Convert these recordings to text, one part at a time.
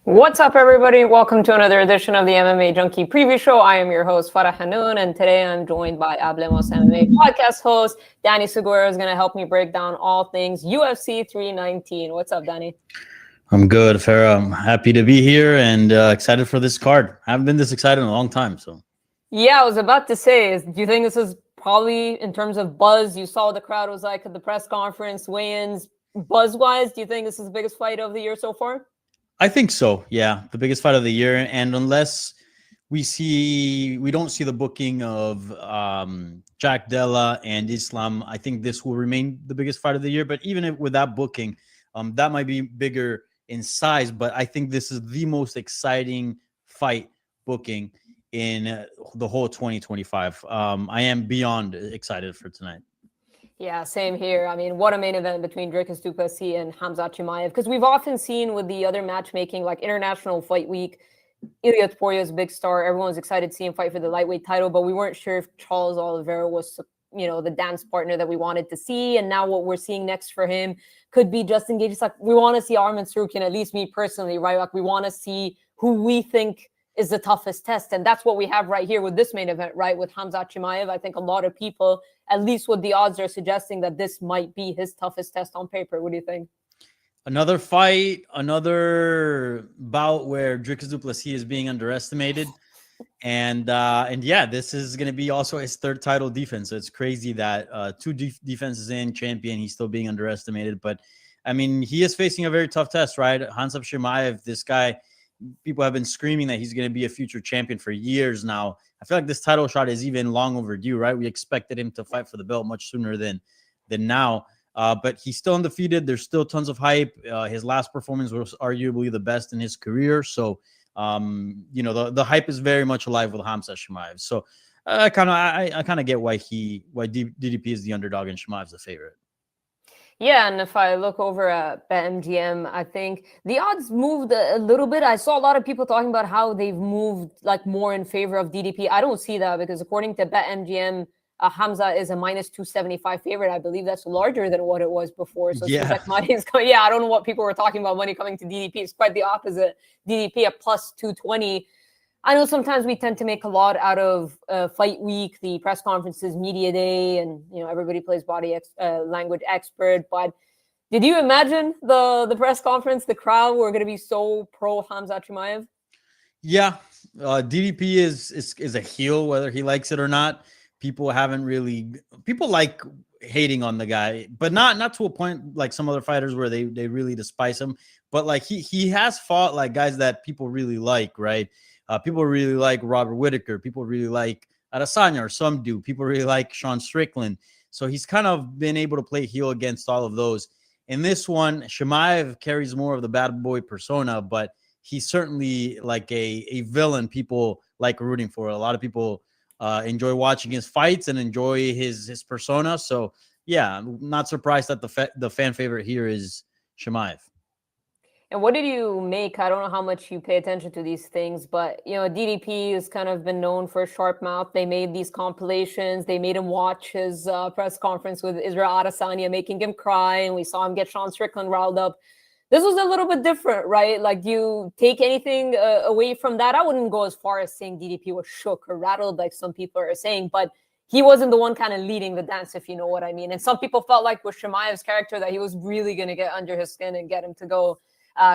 What's up, everybody? Welcome to another edition of the MMA Junkie Preview Show. I am your host, Farah Hannoun, and today I'm joined by Hablemos MMA podcast host, Danny Segura, is going to help me break down all things UFC 319. What's up, Danny? I'm good, Farah. I'm happy to be here and excited for this card. I haven't been this excited in a long time. Yeah, I was about to say, do you think this is probably, in terms of buzz, you saw what the crowd was like at the press conference, weigh-ins, buzz-wise, do you think this is the biggest fight of the year so far? I think so. Yeah, the biggest fight of the year, and unless we don't see the booking of Jack Della and Islam, I think this will remain the biggest fight of the year. But even with that booking, that might be bigger in size. But I think this is the most exciting fight booking in the whole 2025. I am beyond excited for tonight. Yeah, same here. I mean, what a main event between Dricus, Plessis and Khamzat Chimaev. Because we've often seen with the other matchmaking, like International Fight Week, Elliott is a big star. Everyone's excited to see him fight for the lightweight title, but we weren't sure if Charles Oliveira was, the dance partner that we wanted to see. And now what we're seeing next for him could be Justin Gage. It's like we want to see Arman Tsarukyan, at least me personally, right? Like we want to see who we think is the toughest test. And that's what we have right here with this main event, right? With Khamzat Chimaev. I think a lot of people, at least with the odds, are suggesting that this might be his toughest test on paper. What do you think? Another fight, another bout where Dricus du Plessis is being underestimated. And yeah, this is going to be also his third title defense. So it's crazy that two defenses in, champion, he's still being underestimated. But, I mean, he is facing a very tough test, right? Khamzat Chimaev, this guy, people have been screaming that he's going to be a future champion for years now. I feel like this title shot is even long overdue, right? We expected him to fight for the belt much sooner than now. But he's still undefeated. There's still tons of hype. His last performance was arguably the best in his career. So, the hype is very much alive with Khamzat Chimaev. So I kind of get why DDP is the underdog and Chimaev's the favorite. Yeah, and if I look over at BetMGM, I think the odds moved a little bit. I saw a lot of people talking about how they've moved like more in favor of DDP. I don't see that because according to BetMGM, Khamzat is a minus 275 favorite. I believe that's larger than what it was before. So it seems like money is coming. Yeah, I don't know what people were talking about money coming to DDP. It's quite the opposite. DDP at plus 220. I know sometimes we tend to make a lot out of fight week, the press conferences, media day, and everybody plays body language expert. But did you imagine the press conference, the crowd were going to be so pro Khamzat Chimaev? Yeah, DDP is a heel, whether he likes it or not. People like hating on the guy, but not to a point like some other fighters where they really despise him. But like he has fought like guys that people really like, right? People really like Robert Whittaker. People really like Adesanya, or some do. People really like Sean Strickland. So he's kind of been able to play heel against all of those. In this one, Chimaev carries more of the bad boy persona, but he's certainly like a villain people like rooting for. A lot of people enjoy watching his fights and enjoy his persona. So, yeah, I'm not surprised that the fan favorite here is Chimaev. And what did you make? I don't know how much you pay attention to these things, but DDP has kind of been known for a sharp mouth. They made these compilations. They made him watch his press conference with Israel Adesanya, making him cry, and we saw him get Sean Strickland riled up. This was a little bit different, right? Like, do you take anything away from that? I wouldn't go as far as saying DDP was shook or rattled like some people are saying, but he wasn't the one kind of leading the dance, if you know what I mean. And some people felt like with Chimaev's character that he was really going to get under his skin and get him to go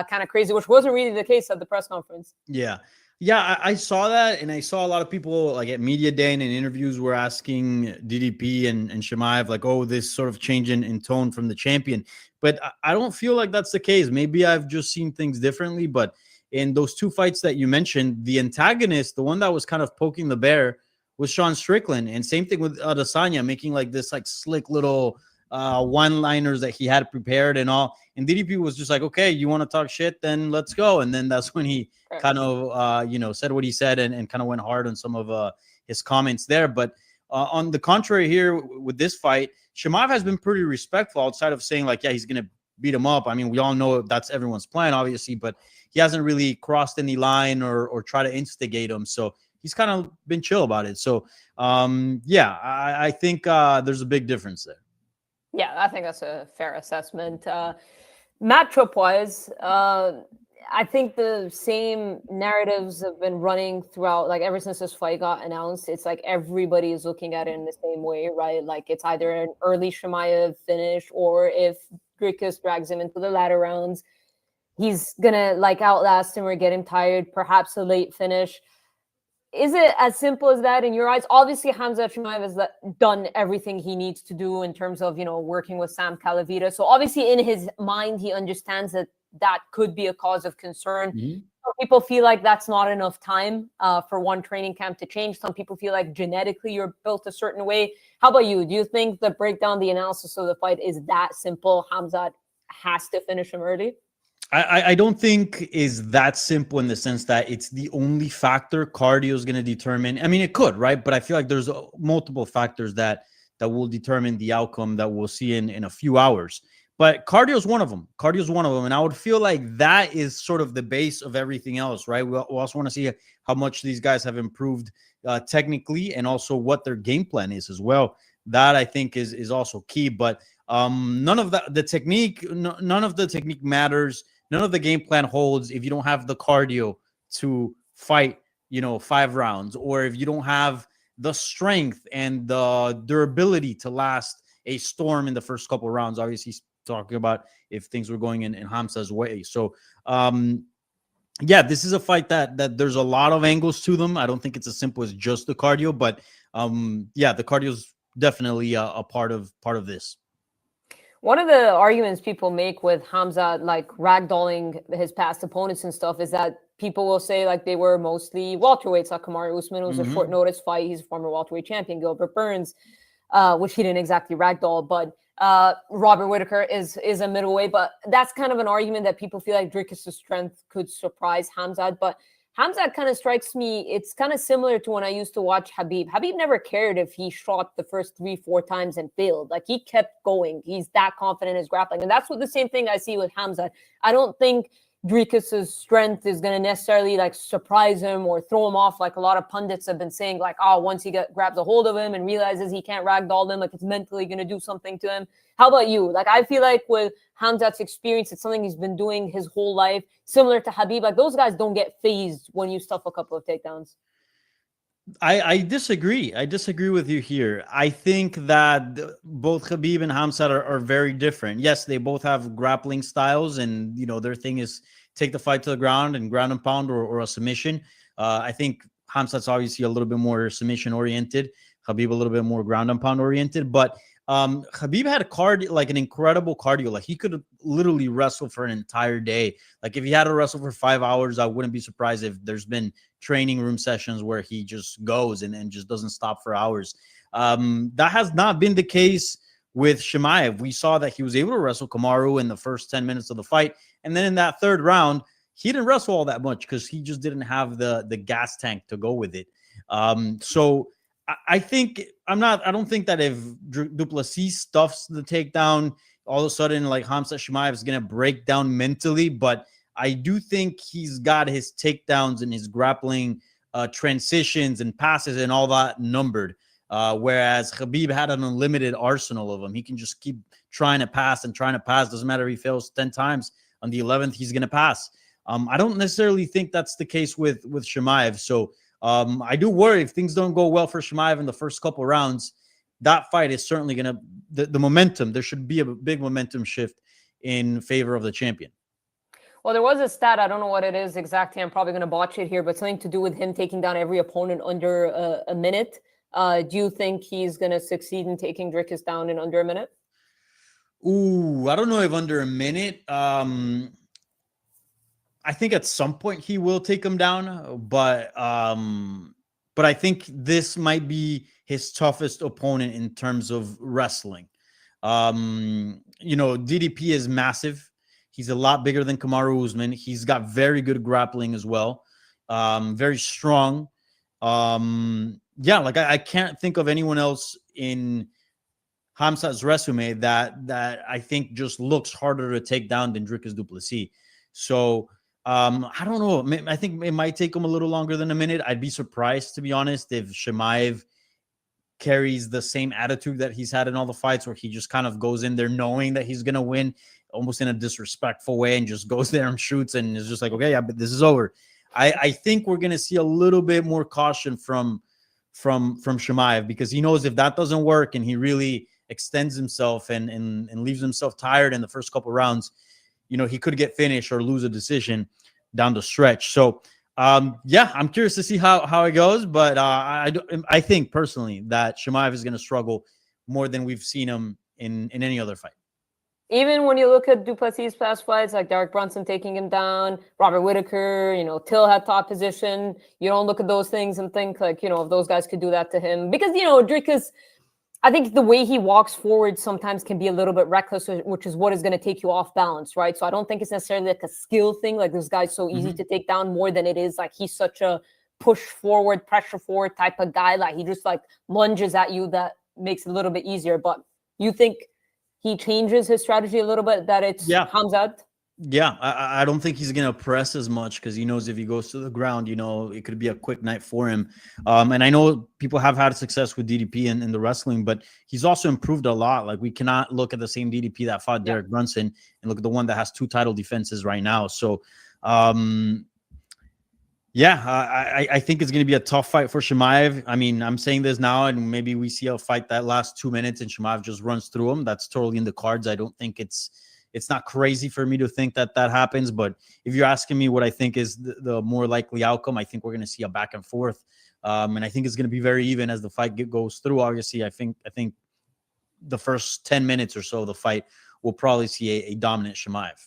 kind of crazy, which wasn't really the case at the press conference. Yeah, I saw that, and I saw a lot of people like at media day and in interviews were asking DDP and Chimaev like, oh, this sort of change in tone from the champion. But I don't feel like that's the case. Maybe I've just seen things differently. But in those two fights that you mentioned, the antagonist, the one that was kind of poking the bear, was Sean Strickland. And same thing with Adesanya, making like this like slick little one-liners that he had prepared and all. And DDP was just like, okay, you want to talk shit, then let's go. And then that's when he kind of, said what he said and kind of went hard on some of his comments there. But on the contrary here with this fight, Chimaev has been pretty respectful outside of saying like, yeah, he's going to beat him up. I mean, we all know that's everyone's plan, obviously, but he hasn't really crossed any line or try to instigate him. So he's kind of been chill about it. So, I think there's a big difference there. Yeah, I think that's a fair assessment. Matchup-wise, I think the same narratives have been running throughout, like ever since this fight got announced. It's like everybody is looking at it in the same way, right? Like it's either an early Chimaev finish, or if Dricus drags him into the latter rounds, he's gonna like outlast him or get him tired, perhaps a late finish. Is it as simple as that in your eyes? Obviously, Khamzat Chimaev has done everything he needs to do in terms of, working with Sam Calavita. So obviously in his mind, he understands that that could be a cause of concern. Mm-hmm. Some people feel like that's not enough time for one training camp to change. Some people feel like genetically you're built a certain way. How about you? Do you think the breakdown, the analysis of the fight is that simple? Khamzat has to finish him early? I don't think is that simple in the sense that it's the only factor cardio is going to determine. I mean, it could, right? But I feel like there's multiple factors that will determine the outcome that we'll see in a few hours. But cardio is one of them. Cardio is one of them. And I would feel like that is sort of the base of everything else, right? We also want to see how much these guys have improved technically, and also what their game plan is as well. That I think is also key. But none of the technique, none of the technique matters. None of the game plan holds if you don't have the cardio to fight, 5 rounds, or if you don't have the strength and the durability to last a storm in the first couple of rounds. Obviously, he's talking about if things were going in Khamzat's way. So, yeah, this is a fight that there's a lot of angles to them. I don't think it's as simple as just the cardio, but yeah, the cardio is definitely a part of this. One of the arguments people make with Khamzat, like ragdolling his past opponents and stuff, is that people will say like they were mostly welterweights. Like Kamaru Usman was a short notice fight. He's a former welterweight champion. Gilbert Burns, which he didn't exactly ragdoll, but Robert Whittaker is a middleweight. But that's kind of an argument that people feel like Dricus' strength could surprise Khamzat. But Khamzat kind of strikes me, it's kind of similar to when I used to watch Khabib. Khabib never cared if he shot the first 3-4 times and failed. Like, he kept going. He's that confident in his grappling. And that's what the same thing I see with Khamzat. I don't think Dricus' strength is going to necessarily like surprise him or throw him off, like a lot of pundits have been saying, like, oh, once he grabs a hold of him and realizes he can't ragdoll him, like it's mentally going to do something to him. How about you? Like, I feel like with Khamzat's experience, it's something he's been doing his whole life, similar to Khabib. Like, those guys don't get phased when you stuff a couple of takedowns. I disagree. I disagree with you here. I think that both Khabib and Khamzat are very different. Yes, they both have grappling styles, and their thing is take the fight to the ground and ground and pound or a submission. I think Khamzat's obviously a little bit more submission oriented. Khabib a little bit more ground and pound oriented. But Khabib had like an incredible cardio. Like, he could literally wrestle for an entire day. Like, if he had to wrestle for 5 hours, I wouldn't be surprised if there's been training room sessions where he just goes and just doesn't stop for hours. That has not been the case with Chimaev. We saw that he was able to wrestle Kamaru in the first 10 minutes of the fight. And then in that third round, he didn't wrestle all that much because he just didn't have the gas tank to go with it. So I don't think that if Duplessis stuffs the takedown, all of a sudden, like, Khamzat Chimaev is going to break down mentally. But I do think he's got his takedowns and his grappling transitions and passes and all that numbered. Whereas Khabib had an unlimited arsenal of them. He can just keep trying to pass and trying to pass. Doesn't matter if he fails 10 times. On the 11th, he's going to pass. I don't necessarily think that's the case with Chimaev. So I do worry if things don't go well for Chimaev in the first couple rounds. That fight is certainly going to the momentum. There should be a big momentum shift in favor of the champion. Well, there was a stat. I don't know what it is exactly. I'm probably going to botch it here, but something to do with him taking down every opponent under a minute. Do you think he's going to succeed in taking Dricus down in under a minute? Ooh, I don't know if under a minute. I think at some point he will take him down, but I think this might be his toughest opponent in terms of wrestling. DDP is massive. He's a lot bigger than Kamaru Usman. He's got very good grappling as well. Very strong. Yeah, like I can't think of anyone else in Khamzat's resume that I think just looks harder to take down than Dricus du Plessis. So I don't know. I think it might take him a little longer than a minute. I'd be surprised, to be honest, if Chimaev carries the same attitude that he's had in all the fights, where he just kind of goes in there knowing that he's going to win. almost in a disrespectful way and just goes there and shoots and is just like, okay, yeah, but this is over. I think we're going to see a little bit more caution from Chimaev, because he knows if that doesn't work and he really extends himself and leaves himself tired in the first couple rounds, you know, he could get finished or lose a decision down the stretch. So, yeah, I'm curious to see how it goes, but I think personally that Chimaev is going to struggle more than we've seen him in any other fight. Even when you look at Du Plessis' past fights, like Derek Brunson taking him down, Robert Whittaker, you know, Till had top position. You don't look at those things and think like, you know, if those guys could do that to him. Because, you know, Dricus, I think the way he walks forward sometimes can be a little bit reckless, which is what is going to take you off balance, right? So I don't think it's necessarily like a skill thing. Like this guy's so easy to take down, more than it is like he's such a push forward, pressure forward type of guy. Like he just like lunges at you, that makes it a little bit easier. But you think he changes his strategy a little bit, that it's Khamzat? Yeah, I don't think he's going to press as much, because he knows if he goes to the ground, you know, it could be a quick night for him. And I know people have had success with DDP in the wrestling, but he's also improved a lot. Like, we cannot look at the same DDP that fought Derek Brunson and look at the one that has 2 title defenses right now. So, yeah, I think it's going to be a tough fight for Chimaev. I mean, I'm saying this now, and maybe we see a fight that lasts 2 minutes and Chimaev just runs through him. That's totally in the cards. I don't think it's not crazy for me to think that happens. But if you're asking me what I think is the more likely outcome, I think we're going to see a back and forth. And I think it's going to be very even as the fight goes through. Obviously, I think the first 10 minutes or so of the fight, we'll probably see a dominant Chimaev.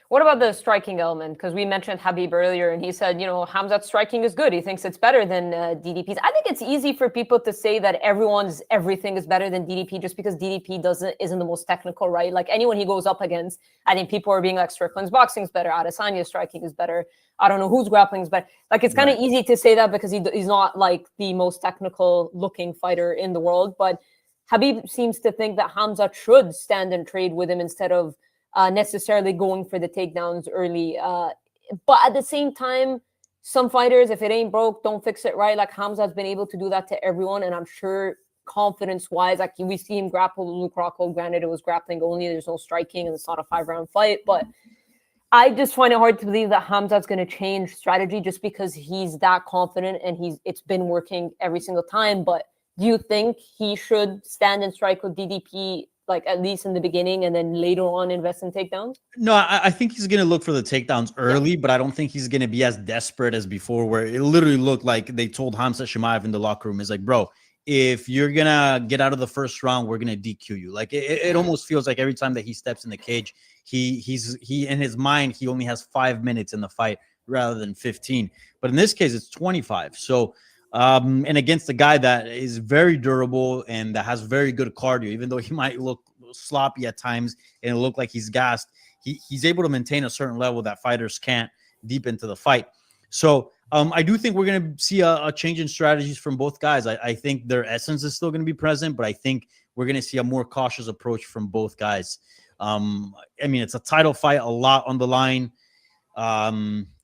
What about the striking element? Because we mentioned Khabib earlier, and he said, you know, Khamzat's striking is good. He thinks it's better than DDP's. I think it's easy for people to say that everything is better than DDP just because DDP isn't the most technical, right? Like anyone he goes up against, I think people are being like, Strickland's boxing's better, Adesanya's striking is better. I don't know whose grappling's better. Like it's kind of easy to say that because he's not like the most technical looking fighter in the world. But Khabib seems to think that Khamzat should stand and trade with him instead of necessarily going for the takedowns early. But at the same time, some fighters, if it ain't broke, don't fix it, right? Like Khamzat's been able to do that to everyone. And I'm sure confidence-wise, like we see him grapple Luke Rockhold. Granted, it was grappling only. There's no striking and it's not a 5-round fight. But I just find it hard to believe that Khamzat's going to change strategy just because he's that confident and it's been working every single time. But do you think he should stand and strike with DDP, like at least in the beginning, and then later on invest in takedowns? No, I think he's going to look for the takedowns early, but I don't think he's going to be as desperate as before, where it literally looked like they told Khamzat Chimaev in the locker room, is like, bro, if you're going to get out of the first round, we're going to DQ you. Like it almost feels like every time that he steps in the cage, he in his mind, he only has 5 minutes in the fight rather than 15. But in this case, it's 25. So, and against a guy that is very durable and that has very good cardio, even though he might look sloppy at times and it look like he's gassed, he's able to maintain a certain level that fighters can't deep into the fight. So I do think we're going to see a change in strategies from both guys. I think their essence is still going to be present, but I think we're going to see a more cautious approach from both guys. I mean, it's a title fight, a lot on the line.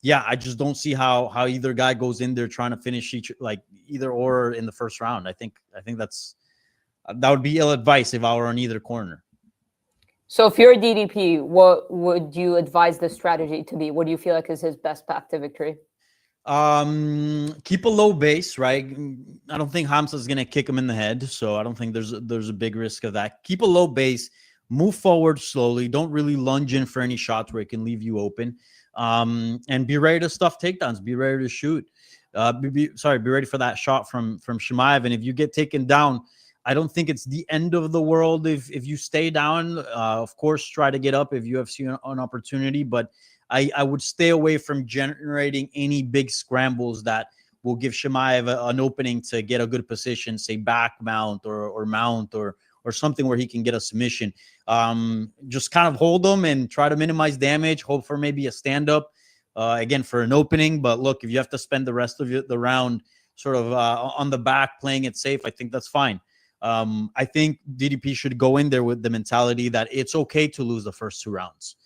Yeah, I just don't see how either guy goes in there trying to finish either or in the first round. I think that would be ill advice if I were on either corner. So if you're a DDP, what would you advise the strategy to be? What do you feel like is his best path to victory? Keep a low base, right? I don't think Khamzat is going to kick him in the head, so I don't think there's a big risk of that. Keep a low base, move forward slowly. Don't really lunge in for any shots where it can leave you open. And be ready to stuff takedowns. Be ready to shoot. Be ready for that shot from Chimaev. And if you get taken down, I don't think it's the end of the world if you stay down. Of course, try to get up if you have seen an opportunity, but I would stay away from generating any big scrambles that will give Chimaev an opening to get a good position, say back mount or mount or something where he can get a submission. Just kind of hold them and try to minimize damage, hope for maybe a stand-up, again, for an opening. But look, if you have to spend the rest of the round sort of on the back playing it safe, I think that's fine. I think DDP should go in there with the mentality that it's okay to lose the first 2 rounds.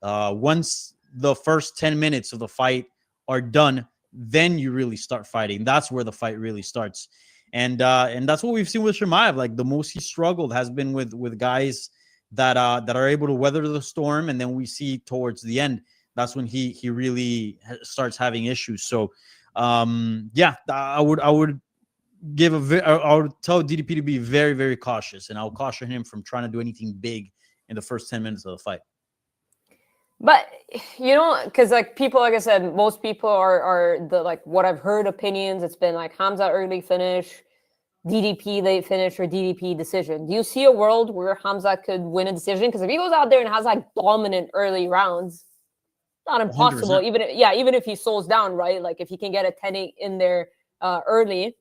Once the first 10 minutes of the fight are done, then you really start fighting. That's where the fight really starts. And that's what we've seen with Chimaev. Like the most he struggled has been with guys that are able to weather the storm, and then we see towards the end that's when he really starts having issues. So yeah, I would I would tell DDP to be very, very cautious, and I'll caution him from trying to do anything big in the first 10 minutes of the fight. But because like people, like I said, most people are the like what I've heard opinions. It's been like Khamzat early finish, DDP late finish, or DDP decision. Do you see a world where Khamzat could win a decision? Because if he goes out there and has like dominant early rounds, not impossible. 100%. Even if he slows down, right? Like if he can get a 10-8 in there early.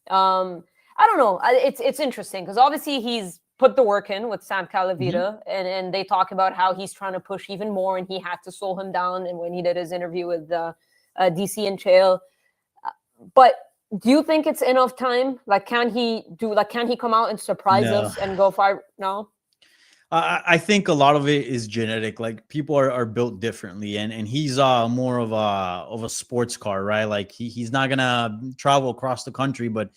I don't know. It's interesting because obviously he's put the work in with Sam Calavita, and they talk about how he's trying to push even more, and he had to slow him down. And when he did his interview with DC and Chael, but do you think it's enough time? Like, can he come out and surprise us and go far? No. I think a lot of it is genetic. Like people are built differently, and he's more of a sports car, right? Like he's not gonna travel across the country, but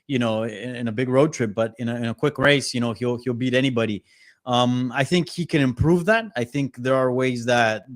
in a big road trip, but in a quick race, he'll beat anybody. I think he can improve that. I think there are ways that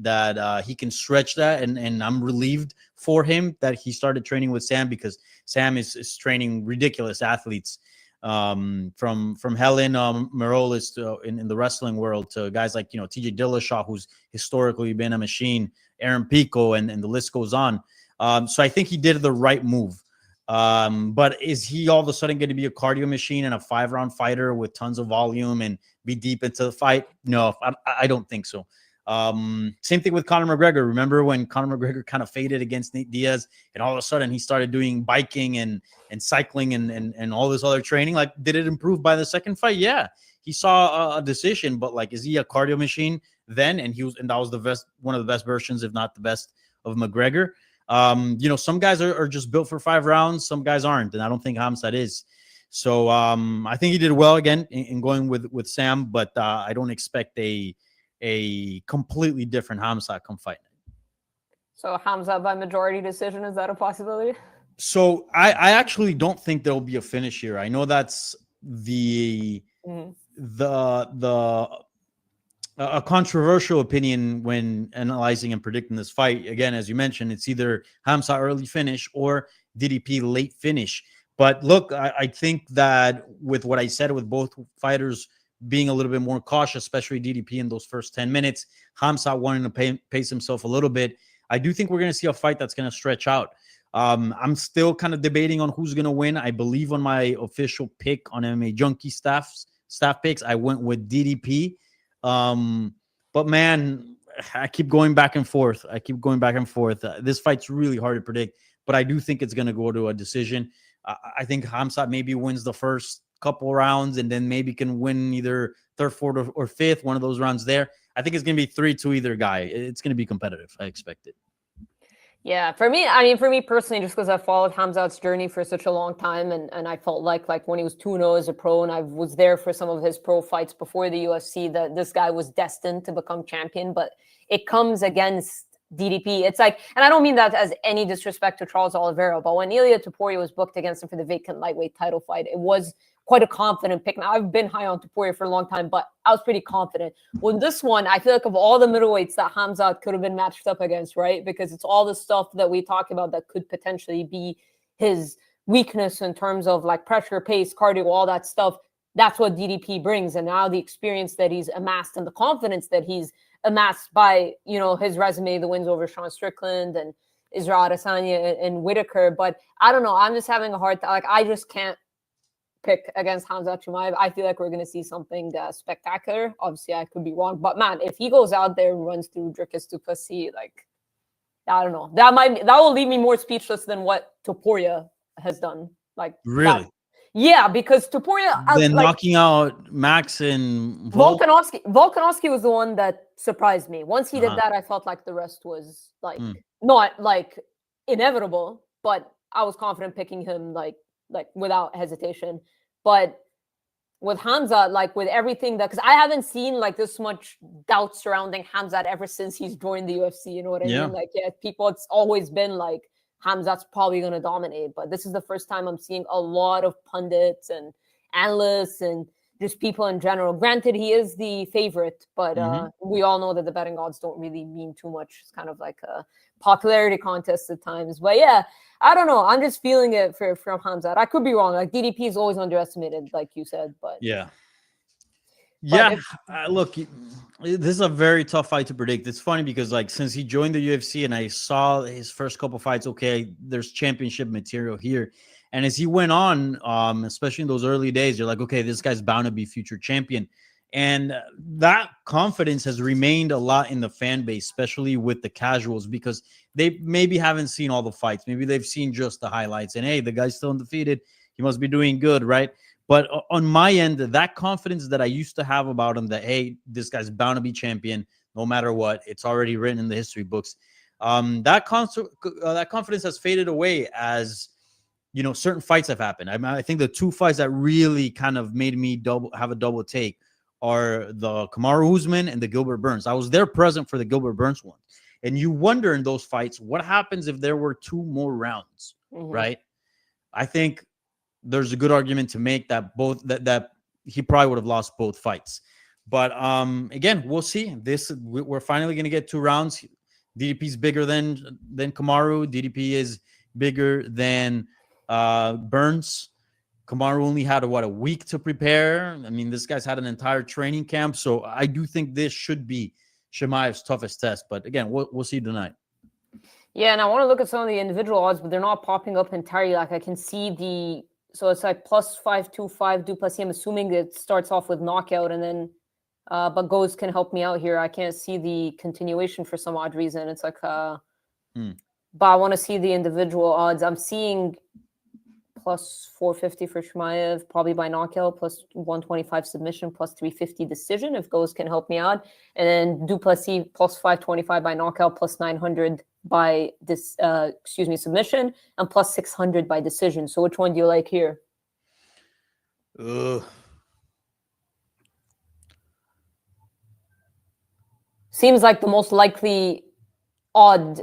he can stretch that, and I'm relieved for him that he started training with Sam, because Sam is training ridiculous athletes. From Helen Marolis in the wrestling world to guys like TJ Dillashaw, who's historically been a machine, Aaron Pico, and the list goes on. So I think he did the right move. But is he all of a sudden going to be a cardio machine and a 5-round fighter with tons of volume and be deep into the fight? No, I don't think so. Same thing with Conor McGregor. Remember when Conor McGregor kind of faded against Nate Diaz, and all of a sudden he started doing biking and cycling and all this other training? Like, did it improve by the second fight? Yeah, he saw a decision, but like, is he a cardio machine then? And that was the best, one of the best versions, if not the best, of McGregor. Some guys are just built for 5 rounds, some guys aren't, and I don't think Khamzat is. So I think he did well again in going with Sam, but I don't expect a completely different Khamzat come fight. So Khamzat by majority decision, is that a possibility? So I actually don't think there'll be a finish here. I know that's a controversial opinion when analyzing and predicting this fight. Again, as you mentioned, it's either Khamzat early finish or DDP late finish. But look, I think that with what I said, with both fighters being a little bit more cautious, especially DDP in those first 10 minutes, Khamzat wanting to pace himself a little bit, I do think we're going to see a fight that's going to stretch out. I'm still kind of debating on who's going to win. I believe on my official pick on MMA Junkie staff picks, I went with DDP. But man, I keep going back and forth. This fight's really hard to predict, but I do think it's going to go to a decision. I think Khamzat maybe wins the first couple rounds and then maybe can win either third, fourth, or fifth, one of those rounds there. I think it's going to be 3-2 either guy. It's going to be competitive. I expect it. Yeah, for me personally, just because I followed Khamzat's journey for such a long time, and I felt like when he was 2-0 as a pro, and I was there for some of his pro fights before the UFC, that this guy was destined to become champion. But it comes against DDP. It's like, and I don't mean that as any disrespect to Charles Oliveira, but when Elliott Topuria was booked against him for the vacant lightweight title fight, it was quite a confident pick. Now, I've been high on Topuria for a long time, but I was pretty confident. Well, this one, I feel like of all the middleweights that Khamzat could have been matched up against, right? Because it's all the stuff that we talk about that could potentially be his weakness in terms of like pressure, pace, cardio, all that stuff. That's what DDP brings. And now the experience that he's amassed and the confidence that he's amassed by, his resume, the wins over Sean Strickland and Israel Adesanya and Whitaker. But I don't know. I'm just having a hard time. Like, I just can't pick against Khamzat Chimaev. I feel like we're going to see something spectacular. Obviously, I could be wrong. But man, if he goes out there and runs through Dricus to Plessis, like, I don't know. That will leave me more speechless than what Topuria has done. Like, really? Yeah, because Topuria... Then knocking out Max and Volkanovski was the one that surprised me. Once he did that, I felt like the rest was like not like inevitable, but I was confident picking him like without hesitation. But with Khamzat, like with everything because I haven't seen like this much doubt surrounding Khamzat ever since he's joined the UFC. You know what I mean? Like, yeah, it's always been like Khamzat's probably going to dominate, but this is the first time I'm seeing a lot of pundits and analysts and just people in general. Granted, he is the favorite, but we all know that the betting odds don't really mean too much. It's kind of like a popularity contest at times. But yeah, I don't know. I'm just feeling it from Khamzat. I could be wrong. Like DDP is always underestimated, like you said. But yeah. But Look, this is a very tough fight to predict. It's funny because, like, since he joined the UFC and I saw his first couple fights, okay, there's championship material here. And as he went on, especially in those early days, you're like, okay, this guy's bound to be future champion. And that confidence has remained a lot in the fan base, especially with the casuals, because they maybe haven't seen all the fights. Maybe they've seen just the highlights. And, hey, the guy's still undefeated. He must be doing good, right? But on my end, that confidence that I used to have about him, that, hey, this guy's bound to be champion no matter what, it's already written in the history books. That confidence has faded away as, you know, certain fights have happened. I think the two fights that really kind of made me have a double take are the Kamaru Usman and the Gilbert Burns. I was there present for the Gilbert Burns one. And you wonder in those fights, what happens if there were 2 more rounds, right? I think there's a good argument to make that that he probably would have lost both fights. But again, we'll see. We're finally going to get 2 rounds. DDP is bigger than Kamaru. DDP is bigger than Burns. Kamaru only had a week to prepare. I mean, this guy's had an entire training camp. So I do think this should be Chimaev's toughest test. But again, we'll see tonight. Yeah, and I want to look at some of the individual odds, but they're not popping up entirely. Like I can see so it's like plus 525 du Plessis. I'm assuming it starts off with knockout, and then but Goes can help me out here. I can't see the continuation for some odd reason. It's like but I want to see the individual odds. I'm seeing plus 450 for Chimaev, probably by knockout, plus 125 submission, plus 350 decision, if Goes can help me out. And then du Plessis plus 525 by knockout, plus 900 by this submission, and plus 600 by decision. So which one do you like here? Seems like the most likely odd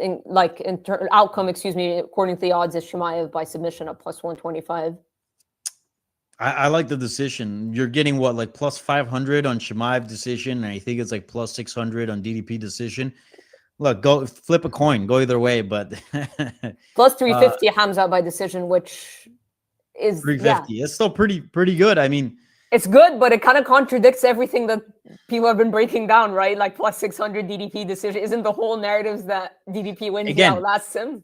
outcome, according to the odds, is Chimaev by submission at plus 125. I like the decision. You're getting what, like plus 500 on Chimaev decision, and I think it's like plus 600 on DDP decision. Look, go flip a coin, go either way, but plus 350 Khamzat by decision, which is 350. It's still pretty good. I mean, it's good, but it kind of contradicts everything that people have been breaking down, right? Like plus 600 DDP decision. Isn't the whole narrative that DDP wins again, outlasts him?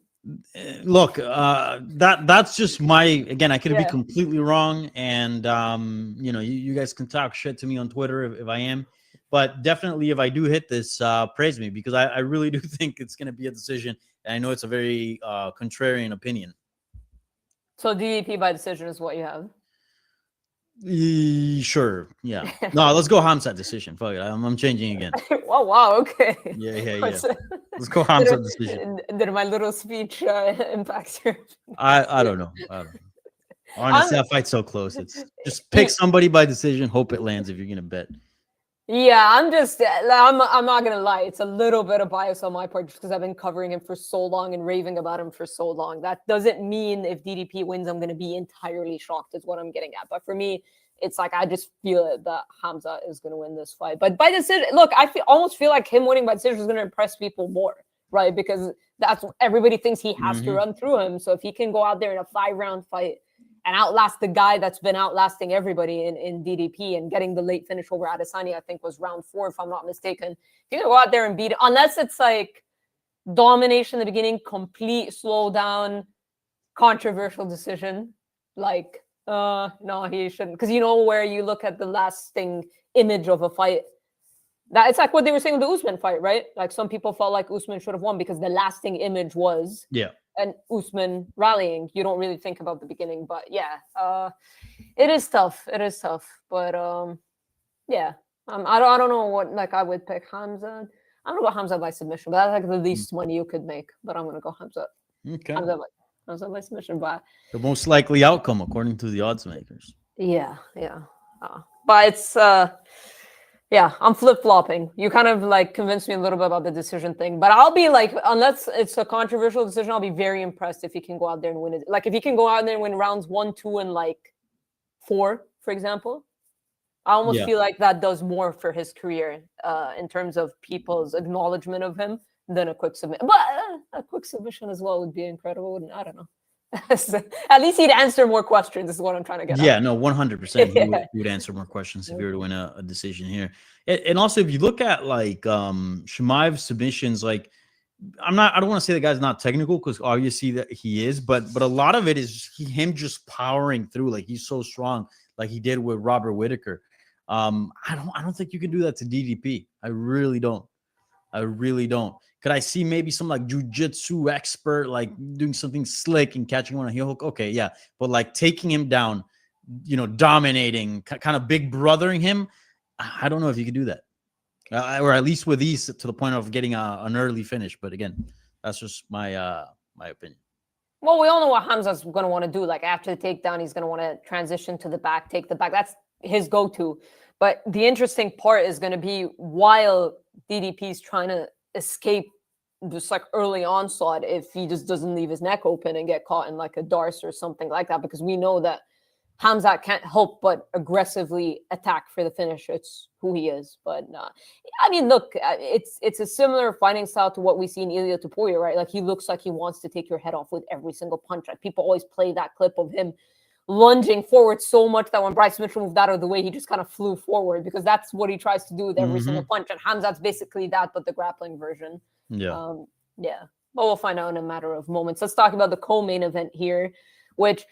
Look, that's just I could be completely wrong, and you know, you guys can talk shit to me on Twitter if I am. But definitely, if I do hit this, praise me, because I really do think it's going to be a decision. And I know it's a very contrarian opinion. So DDP by decision is what you have? Sure. Yeah. No, let's go Khamzat decision. Fuck it. I'm changing again. Oh, wow. Okay. Yeah. Let's go Khamzat decision. Did my little speech impact your... I don't know. Honestly, that fight's so close. It's just pick somebody by decision, hope it lands if you're going to bet. Yeah, I'm not gonna lie. It's a little bit of bias on my part just because I've been covering him for so long and raving about him for so long. That doesn't mean if DDP wins, I'm gonna be entirely shocked is what I'm getting at. But for me, it's like I just feel that Khamzat is gonna win this fight. But by decision, look, almost feel like him winning by decision is gonna impress people more, right? Because that's what everybody thinks he has to run through him. So if he can go out there in a 5-round fight and outlast the guy that's been outlasting everybody in DDP and getting the late finish over Adesanya, I think was round 4, if I'm not mistaken. If you go out there and beat it, unless it's like domination in the beginning, complete slowdown, controversial decision, like, no, he shouldn't. Because you know where you look at the lasting image of a fight, that it's like what they were saying with the Usman fight, right? Like some people felt like Usman should have won because the lasting image was and Usman rallying. You don't really think about the beginning, but yeah, it is tough. It is tough, but yeah, I don't know what I would pick Khamzat. I'm gonna go Khamzat by submission, but that's like the least money you could make. But I'm gonna go Khamzat. Okay. Khamzat by submission, but the most likely outcome according to the odds makers. Yeah. But it's yeah, I'm flip-flopping. You kind of like convinced me a little bit about the decision thing, but I'll be like, unless it's a controversial decision, I'll be very impressed if he can go out there and win it. Like if he can go out there and win rounds 1, 2, and like 4, for example, I almost Yeah. feel like that does more for his career in terms of people's acknowledgement of him than a quick submission. But a quick submission as well would be incredible. I don't know. At least he'd answer more questions is what I'm trying to get at. Yeah, no, 100%. He Yeah. would answer more questions if he were to win a decision here. And also, if you look at like Chimaev's submissions, like I don't want to say the guy's not technical because obviously that he is, but a lot of it is him just powering through. Like he's so strong, like he did with Robert Whittaker. I don't think you can do that to DDP. I really don't. Could I see maybe some like jujitsu expert like doing something slick and catching one on a heel hook? Okay, yeah, but like taking him down, dominating, kind of big brothering him. I don't know if you could do that. Or at least with these to the point of getting an early finish. But again, that's just my opinion. Well, we all know what Khamzat's going to want to do. Like after the takedown, he's going to want to transition to the back, take the back. That's his go-to. But the interesting part is going to be while DDP's trying to escape this like early onslaught, if he just doesn't leave his neck open and get caught in like a darce or something like that, because we know that Khamzat can't help but aggressively attack for the finish. It's who he is. But I mean, look, it's a similar fighting style to what we see in Elliott Topuria, right? Like he looks like he wants to take your head off with every single punch. Like people always play that clip of him lunging forward so much that when Bryce Mitchell moved out of the way, he just kind of flew forward because that's what he tries to do with every single punch. And Khamzat's basically that, but the grappling version. Yeah. Yeah. But we'll find out in a matter of moments. Let's talk about the co-main event here, which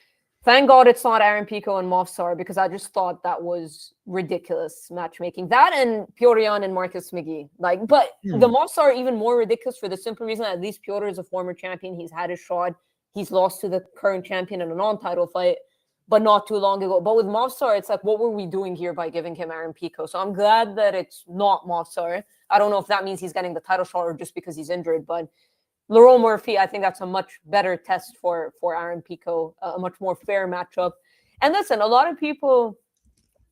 thank God it's not Aaron Pico and Movsar because I just thought that was ridiculous matchmaking. That and Piotr and Marcus McGee. But the Movsar are even more ridiculous for the simple reason that at least Piotr is a former champion. He's had his shot. He's lost to the current champion in a non-title fight, but not too long ago. But with Movsar, it's like, what were we doing here by giving him Aaron Pico? So I'm glad that it's not Movsar. I don't know if that means he's getting the title shot or just because he's injured, but Lerone Murphy, I think that's a much better test for Aaron Pico, a much more fair matchup. And listen, a lot of people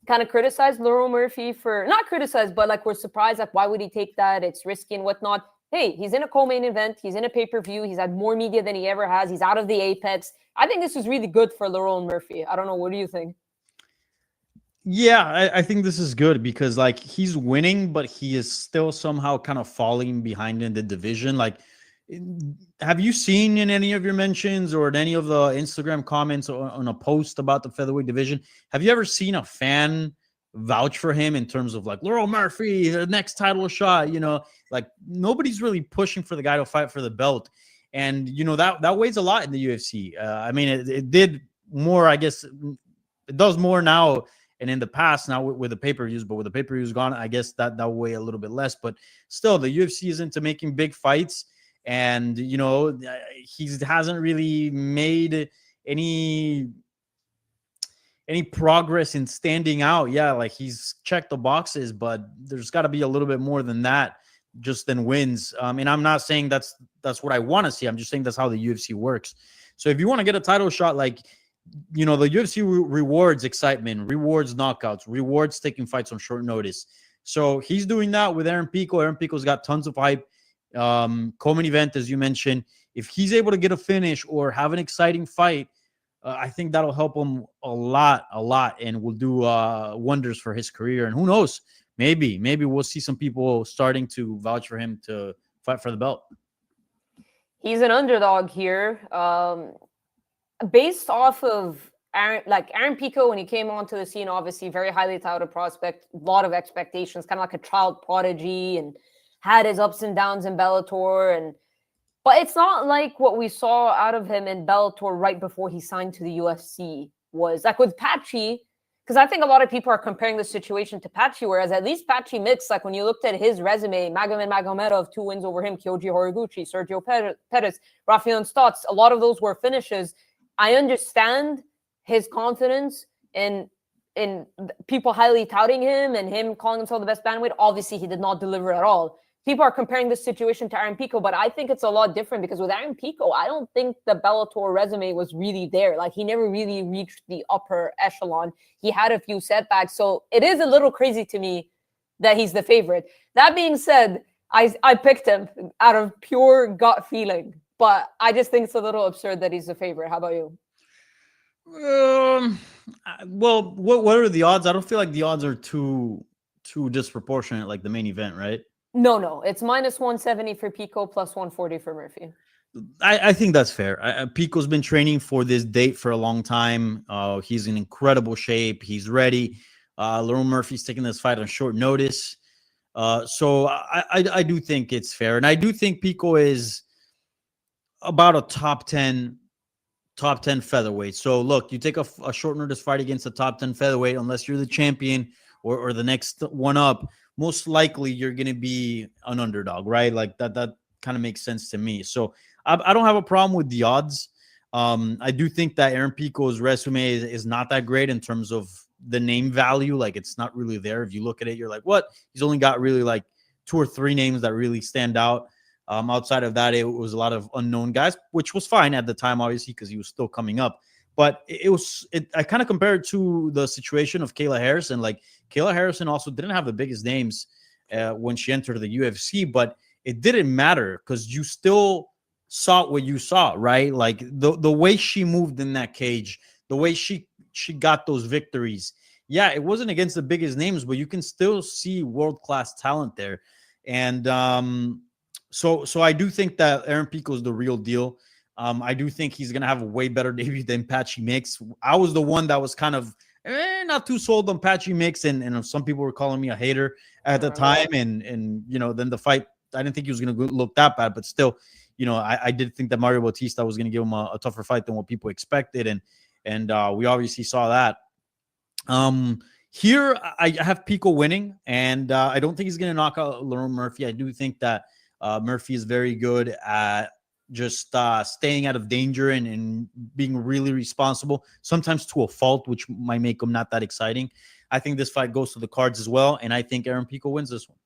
kind of criticize Lerone Murphy for, not criticize, but like we're surprised, like why would he take that? It's risky and whatnot. Hey, he's in a co-main event. He's in a pay-per-view. He's had more media than he ever has. He's out of the Apex. I think this is really good for Lerone Murphy. I don't know. What do you think? Yeah, I think this is good because like he's winning, but he is still somehow kind of falling behind in the division. Like, have you seen in any of your mentions or in any of the Instagram comments on a post about the featherweight division, have you ever seen a fan vouch for him in terms of like Lerone Murphy, the next title shot? Like nobody's really pushing for the guy to fight for the belt. And, that weighs a lot in the UFC. I mean, it did more, I guess it does more now and in the past now with the pay-per-views, but with the pay-per-views gone, I guess that will weigh a little bit less. But still, the UFC is into making big fights. And, he hasn't really made any progress in standing out. Yeah, like he's checked the boxes, but there's got to be a little bit more than that, just than wins. And I'm not saying that's what I want to see. I'm just saying that's how the UFC works. So if you want to get a title shot, like, the UFC rewards excitement, rewards knockouts, rewards taking fights on short notice. So he's doing that with Aaron Pico. Aaron Pico's got tons of hype. Co-main event, as you mentioned, if he's able to get a finish or have an exciting fight, I think that'll help him a lot, and will do wonders for his career. And who knows, maybe we'll see some people starting to vouch for him to fight for the belt. He's an underdog here, based off of Aaron Pico when he came onto the scene. Obviously, very highly touted prospect, a lot of expectations, kind of like a child prodigy, and had his ups and downs in Bellator. But it's not like what we saw out of him in Bellator right before he signed to the UFC was like with Patchy, because I think a lot of people are comparing the situation to Patchy, whereas at least Patchy mixed, like when you looked at his resume, Magomed Magomedov, 2 wins over him, Kyoji Horiguchi, Sergio Perez, Rafael Stotts, a lot of those were finishes. I understand his confidence in people highly touting him and him calling himself the best bantamweight. Obviously, he did not deliver at all. People are comparing this situation to Aaron Pico, but I think it's a lot different because with Aaron Pico, I don't think the Bellator resume was really there. Like he never really reached the upper echelon. He had a few setbacks. So it is a little crazy to me that he's the favorite. That being said, I picked him out of pure gut feeling, but I just think it's a little absurd that he's the favorite. How about you? Um, well, what are the odds? I don't feel like the odds are too disproportionate, like the main event, right? No, it's minus 170 for Pico, plus 140 for Murphy. I think that's fair. Pico's been training for this date for a long time. He's in incredible shape. He's ready. Lerone Murphy's taking this fight on short notice. So I do think it's fair. And I do think Pico is about a top 10 featherweight. So look, you take a short notice fight against a top 10 featherweight, unless you're the champion or the next one up, most likely you're going to be an underdog, right? Like that kind of makes sense to me. So I don't have a problem with the odds. I do think that Aaron Pico's resume is not that great in terms of the name value. Like it's not really there. If you look at it, you're like, what? He's only got really like 2 or 3 names that really stand out. Outside of that, it was a lot of unknown guys, which was fine at the time, obviously, because he was still coming up. But I kind of compared it to the situation of Kayla Harrison. Like Kayla Harrison also didn't have the biggest names when she entered the UFC, but it didn't matter because you still saw what you saw, right? Like the way she moved in that cage, the way she got those victories. Yeah, it wasn't against the biggest names, but you can still see world-class talent there. And So I do think that Aaron Pico is the real deal. I do think he's going to have a way better debut than Patchy Mix. I was the one that was kind of not too sold on Patchy Mix, and some people were calling me a hater at the time. And then the fight, I didn't think he was going to look that bad, but still, I did think that Mario Bautista was going to give him a tougher fight than what people expected, and we obviously saw that. Here I have Pico winning, and I don't think he's going to knock out Lerone Murphy. I do think that Murphy is very good at just staying out of danger and being really responsible, sometimes to a fault, which might make him not that exciting. I think this fight goes to the cards as well, and I think Aaron Pico wins this one.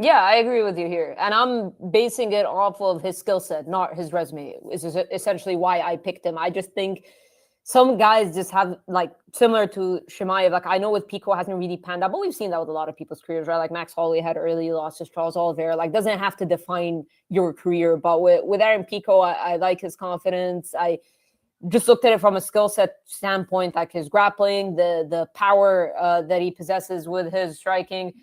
Yeah, I agree with you here. And I'm basing it off of his skill set, not his resume. This is essentially why I picked him. I just think some guys just have, like, similar to Chimaev, like I know with Pico hasn't really panned out, but we've seen that with a lot of people's careers, right? Like Max Holloway had early losses, Charles Oliveira, like doesn't have to define your career. But with Aaron Pico, I like his confidence. I just looked at it from a skill set standpoint, like his grappling, the power that he possesses with his striking.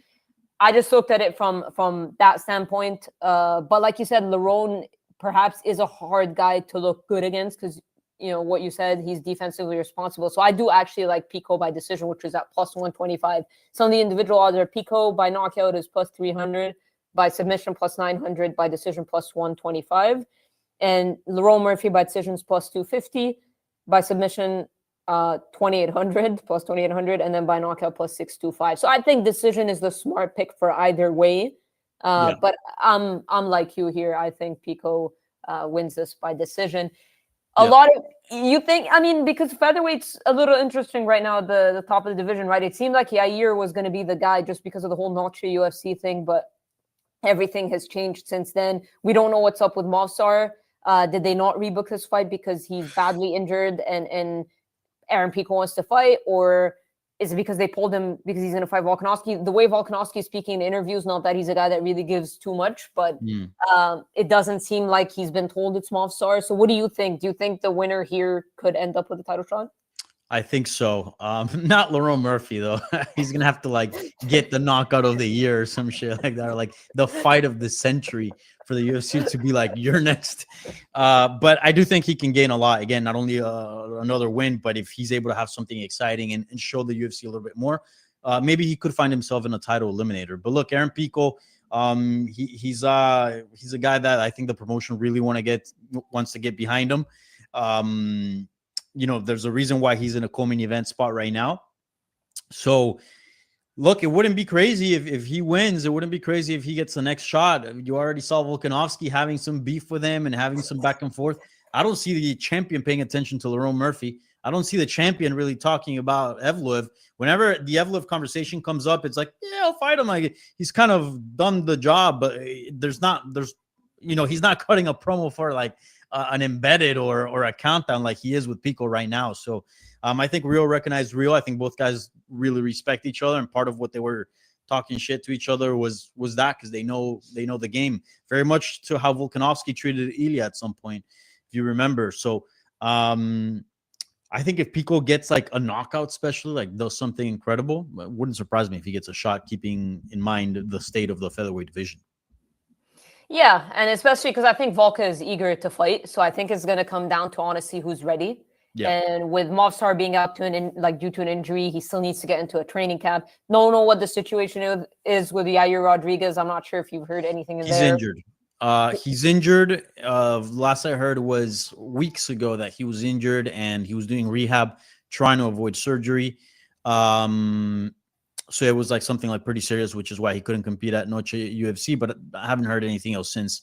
I just looked at it from that standpoint. But like you said, Lerone perhaps is a hard guy to look good against because, what you said, he's defensively responsible. So I do actually like Pico by decision, which is at plus 125. Some of the individual odds are Pico by knockout is plus 300, by submission plus 900, by decision plus 125. And Lerone Murphy by decisions plus 250, by submission 2,800, plus 2,800, and then by knockout plus 625. So I think decision is the smart pick for either way. But I'm like you here. I think Pico wins this by decision. A lot of you think, because featherweight's a little interesting right now, the top of the division, right? It seemed like Yair was going to be the guy just because of the whole Noche UFC thing, but everything has changed since then. We don't know what's up with Movsar. Did they not rebook this fight because he's badly injured and Aaron Pico wants to fight, or is it because they pulled him because he's going to fight Volkanovski? The way Volkanovski is speaking in interviews, not that he's a guy that really gives too much, but it doesn't seem like he's been told it's Movsar. So what do you think? Do you think the winner here could end up with a title shot? I think so. Not Lerone Murphy, though. He's going to have to get the knockout of the year or some shit like that, or like the fight of the century for the UFC to be like, you're next. But I do think he can gain a lot. Again, not only another win, but if he's able to have something exciting and show the UFC a little bit more, maybe he could find himself in a title eliminator. But look, Aaron Pico, he's a guy that I think the promotion really wants to get behind him. There's a reason why he's in a co-main event spot right now. So, look, it wouldn't be crazy if he wins. It wouldn't be crazy if he gets the next shot. You already saw Volkanovski having some beef with him and having some back and forth. I don't see the champion paying attention to Lerone Murphy. I don't see the champion really talking about Evloev. Whenever the Evloev conversation comes up, it's like, yeah, I'll fight him. Like, he's kind of done the job, but he's not cutting a promo for an embedded or a countdown like he is with Pico right now. So I think Rio recognized Rio. I think both guys really respect each other, and part of what they were talking shit to each other was that because they know the game very much to how Volkanovski treated Elliott at some point, if you remember. So I I think if Pico gets like a knockout, especially like does something incredible, it wouldn't surprise me if he gets a shot, keeping in mind the state of the featherweight division. Yeah, and especially because I think Volka is eager to fight, so I think it's going to come down to honestly who's ready. Yeah. And with Movsar being out to due to an injury, he still needs to get into a training camp. Don't know what the situation is with Yair Rodriguez. I'm not sure if you've heard anything in He's there. injured. He's injured. Last I heard was weeks ago that he was injured and he was doing rehab, trying to avoid surgery. So it was like something like pretty serious, which is why he couldn't compete at Noche UFC. But I haven't heard anything else since.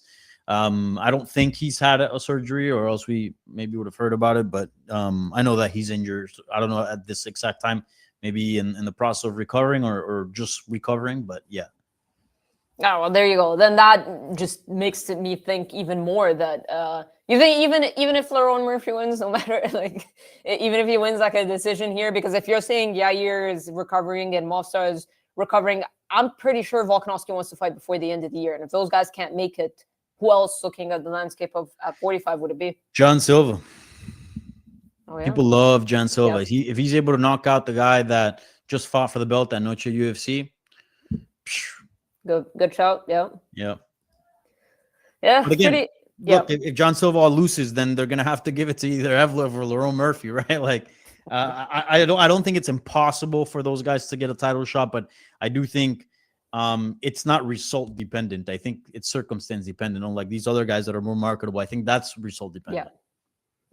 I don't think he's had a surgery, or else we maybe would have heard about it. But I know that he's injured. I don't know at this exact time, maybe in the process of recovering or just recovering. But yeah. Oh, well, there you go. Then that just makes me think even more that you think even if Lerone Murphy wins, no matter like even if he wins like a decision here, because if you're saying Yair is recovering and Movsar is recovering, I'm pretty sure Volkanovski wants to fight before the end of the year. And if those guys can't make it, who else looking at the landscape of at 45 would it be? John Silva. Oh, yeah? People love John Silva. Yeah. If he's able to knock out the guy that just fought for the belt at Noche UFC. Good shout. Yeah. Yeah. Yeah. But again, look, if John Silva loses, then they're gonna have to give it to either Evloev or Lerone Murphy, right? Like, I don't think it's impossible for those guys to get a title shot, but I do think it's not result dependent. I think it's circumstance dependent. On like these other guys that are more marketable, I think that's result dependent.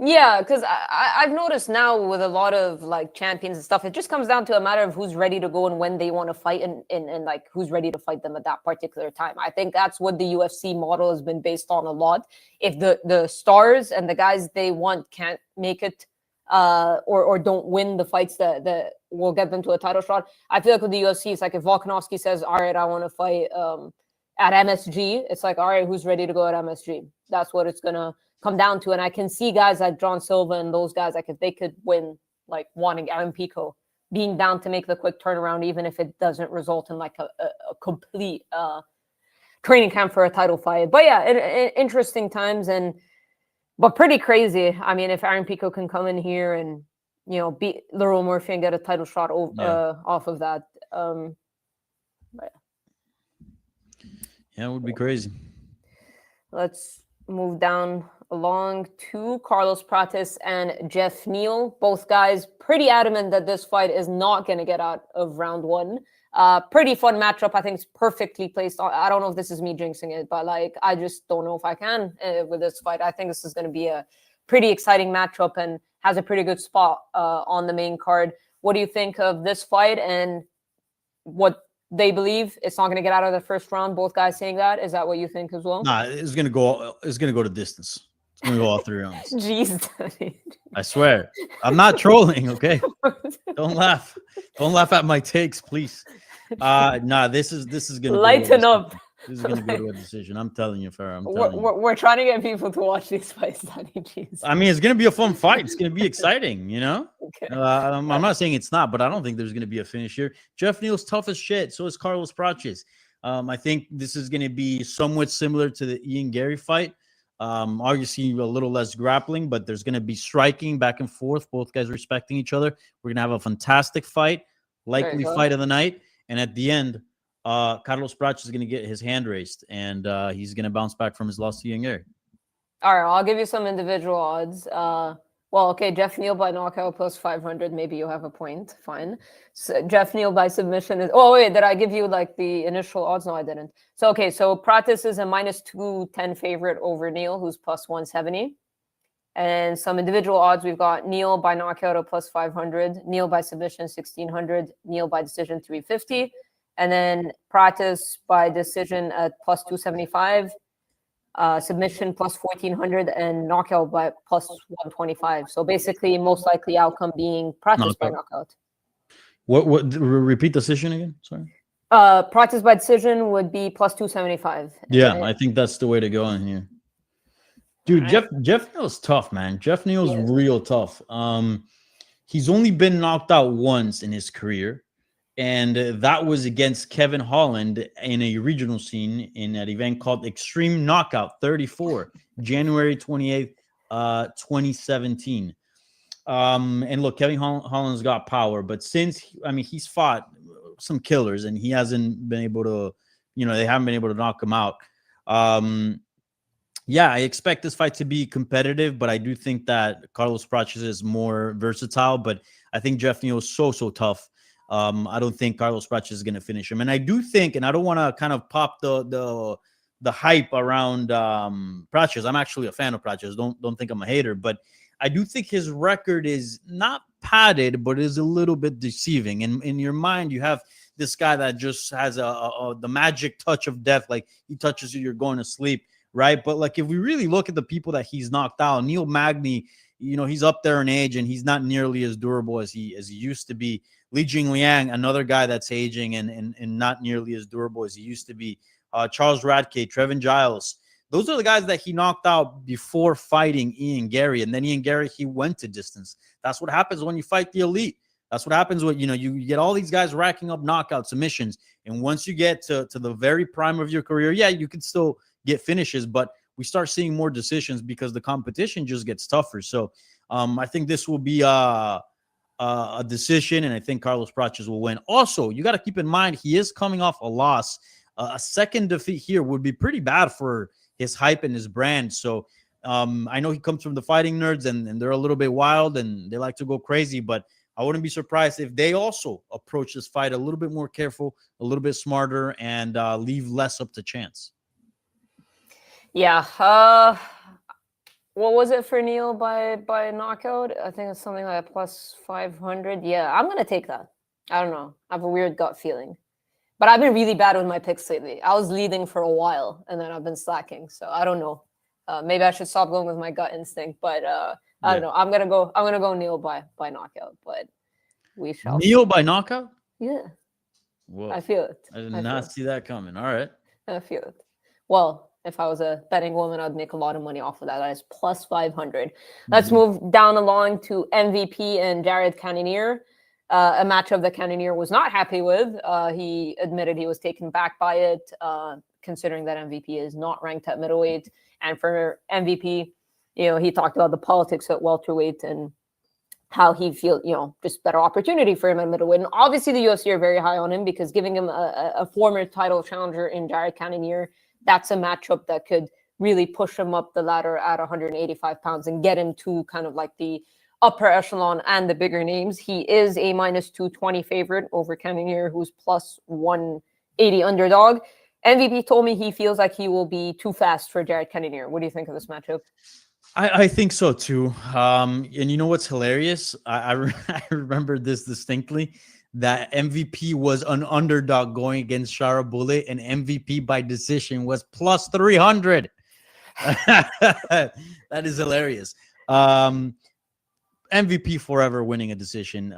Yeah, because I've noticed now with a lot of like champions and stuff, it just comes down to a matter of who's ready to go and when they want to fight and like who's ready to fight them at that particular time. I think that's what the UFC model has been based on a lot. If the stars and the guys they want can't make it or don't win the fights that will get them to a title shot, I feel like with the UFC, it's like if Volkanovski says, all right, I want to fight at MSG, it's like, all right, who's ready to go at MSG? That's what it's going to come down to. And I can see guys like John Silva and those guys, like if they could win, like wanting Aaron Pico, being down to make the quick turnaround, even if it doesn't result in like a complete training camp for a title fight. But yeah, interesting times but pretty crazy. I mean, if Aaron Pico can come in here and, beat Lerone Murphy and get a title shot off of that. Yeah, it would be crazy. Let's move down along to Carlos Prates and Jeff Neal. Both guys pretty adamant that this fight is not going to get out of round one. Pretty fun matchup. I think it's perfectly placed. I don't know if this is me jinxing it, but like I just don't know if I can with this fight. I think this is going to be a pretty exciting matchup and has a pretty good spot on the main card. What do you think of this fight and what they believe it's not going to get out of the first round? Both guys saying that. Is that what you think as well? Nah, it's gonna go to distance. It's gonna go all 3 rounds. Jeez, I swear. I'm not trolling, okay? Don't laugh. Don't laugh at my takes, please. This is gonna lighten up. This is gonna go to a decision. I'm telling you, Farah. We're trying to get people to watch these fights, Danny. Jeez. I mean, it's gonna be a fun fight. It's gonna be exciting, Okay. I'm not saying it's not, but I don't think there's gonna be a finish here. Jeff Neal's tough as shit. So is Carlos Prates. I think this is gonna be somewhat similar to the Ian Gary fight. Obviously a little less grappling, but there's gonna be striking back and forth. Both guys respecting each other. We're gonna have a fantastic fight, likely fight of the night, and at the end. Carlos Prates is going to get his hand raised, and he's going to bounce back from his loss to Ian Gary. All right, I'll give you some individual odds. Jeff Neal by knockout plus 500. Maybe you have a point. Fine. So Jeff Neal by submission is. Oh wait, did I give you like the initial odds? No, I didn't. So Prates is a minus 210 favorite over Neal, who's plus 170. And some individual odds, we've got Neal by knockout at plus 500, Neal by submission 1600, Neal by decision 350. And then Prates by decision at plus 275, submission plus 1400, and knockout by plus 125. So basically, most likely outcome being Prates by knockout. What? Repeat decision again? Sorry. Prates by decision would be plus 275. Yeah, I think that's the way to go in here. Dude, right. Jeff Neal's tough, man. Jeff Neal's real tough. He's only been knocked out once in his career. And that was against Kevin Holland in a regional scene in an event called Extreme Knockout 34, January 28th, 2017. And look, Kevin Holland's got power, but he's fought some killers and he hasn't been able to, they haven't been able to knock him out. Yeah, I expect this fight to be competitive, but I do think that Carlos Prates is more versatile. But I think Jeff Neal is so tough. I don't think Carlos Prates is going to finish him. And I do think, and I don't want to kind of pop the hype around Prates. I'm actually a fan of Prates. Don't think I'm a hater, but I do think his record is not padded, but is a little bit deceiving. And in your mind, you have this guy that just has the magic touch of death. Like he touches you, you're going to sleep. Right. But like, if we really look at the people that he's knocked out, Neil Magny, he's up there in age and he's not nearly as durable as he used to be. Li Jingliang, another guy that's aging and not nearly as durable as he used to be. Charles Radke, Trevin Giles. Those are the guys that he knocked out before fighting Ian Gary. And then Ian Gary, he went to distance. That's what happens when you fight the elite. That's what happens when, you get all these guys racking up knockout submissions. And once you get to the very prime of your career, yeah, you can still get finishes, but we start seeing more decisions because the competition just gets tougher. So I think this will be a decision, and I think Carlos Prates will win. Also, you got to keep in mind he is coming off a loss. A second defeat here would be pretty bad for his hype and his brand. So I know he comes from the Fighting Nerds, and they're a little bit wild and they like to go crazy, but I wouldn't be surprised if they also approach this fight a little bit more careful, a little bit smarter, and leave less up to chance. Yeah. What was it for Neil by knockout? I think it's something like plus 500. Yeah, I'm going to take that. I don't know. I have a weird gut feeling. But I've been really bad with my picks lately. I was leading for a while, and then I've been slacking. So I don't know. Maybe I should stop going with my gut instinct. But I don't know. I'm gonna go Neil by knockout. But we shall. Neil by knockout? Yeah. Whoa. I feel it. I did not see that coming. All right. I feel it. Well, if I was a betting woman, I'd make a lot of money off of that. That is plus 500. Let's move down along to MVP and Jared Cannonier. A matchup that Cannonier was not happy with. He admitted he was taken back by it, considering that MVP is not ranked at middleweight. And for MVP, he talked about the politics at welterweight and how he feels, just better opportunity for him at middleweight. And obviously the UFC are very high on him because giving him a former title challenger in Jared Cannonier, that's a matchup that could really push him up the ladder at 185 pounds and get him to kind of like the upper echelon and the bigger names. He is a minus 220 favorite over Cannonier, who's plus 180 underdog. MVP told me he feels like he will be too fast for Jared Cannonier. What do you think of this matchup? I think so too. And you know what's hilarious? I remember this distinctly, that MVP was an underdog going against Shara Bullet, and MVP by decision was plus 300. That is hilarious. MVP forever winning a decision.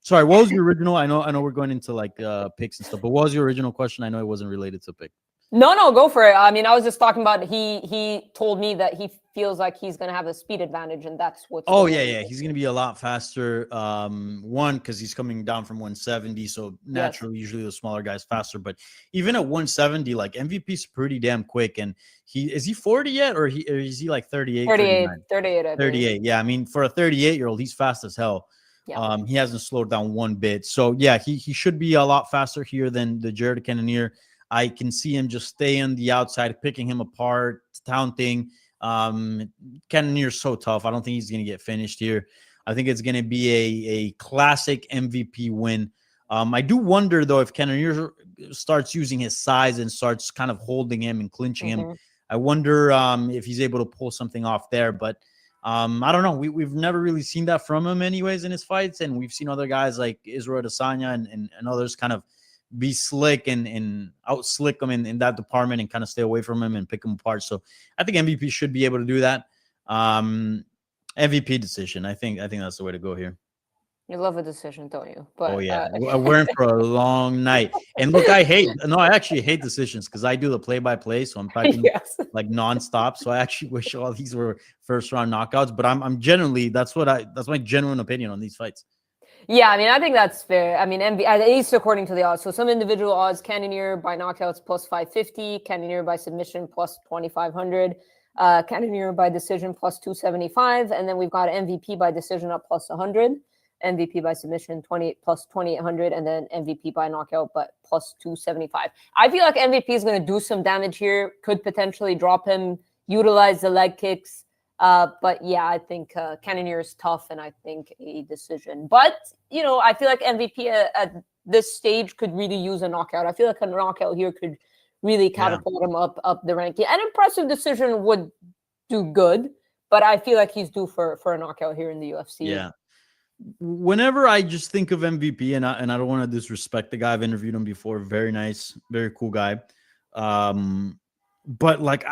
Sorry, what was your original? I know we're going into like picks and stuff, but what was your original question? I know it wasn't related to pick. No, go for it. I mean, I was just talking about he told me that he feels like he's going to have a speed advantage, and that's what's. Oh yeah, he's going to be a lot faster. One, because he's coming down from 170, so naturally, usually the smaller guys faster. But even at 170, like MVP's pretty damn quick. And is he 40 yet, or is he like 38? 38. Yeah, I mean, for a 38-year-old, he's fast as hell. Yeah. He hasn't slowed down one bit. So yeah, he should be a lot faster here than the Jared Cannonier. I can see him just stay on the outside, picking him apart, taunting. Cannonier's so tough. I don't think he's going to get finished here. I think it's going to be a classic MVP win. I do wonder, though, if Cannonier starts using his size and starts kind of holding him and clinching him. I wonder if he's able to pull something off there. But I don't know. We've never really seen that from him anyways in his fights. And we've seen other guys like Israel Adesanya and others kind of be slick and out slick him in that department and kind of stay away from him and pick him apart. So I think MVP should be able to do that. MVP decision. I think that's the way to go here. You love a decision, don't you? But, oh yeah, we're in for a long night. And look, I actually hate decisions because I do the play-by-play, so I'm fighting like nonstop. So I actually wish all these were first-round knockouts. But I'm generally that's my genuine opinion on these fights. Yeah, I mean, I think that's fair. I mean, at least according to the odds. So some individual odds: Cannonier by knockouts plus 550, Cannonier by submission plus 2500. Cannonier by decision plus 275. And then we've got MVP by decision at plus 100. MVP by submission plus 2,800, and then MVP by knockout but plus 275. I feel like MVP is going to do some damage here, could potentially drop him, utilize the leg kicks. But yeah, I think Cannonier is tough, and I think a decision. But, you know, I feel like MVP at this stage could really use a knockout. I feel like a knockout here could really catapult him up the ranking. An impressive decision would do good, but I feel like he's due for a knockout here in the UFC. Yeah. Whenever I just think of MVP, and I don't want to disrespect the guy, I've interviewed him before. Very nice, very cool guy. But like,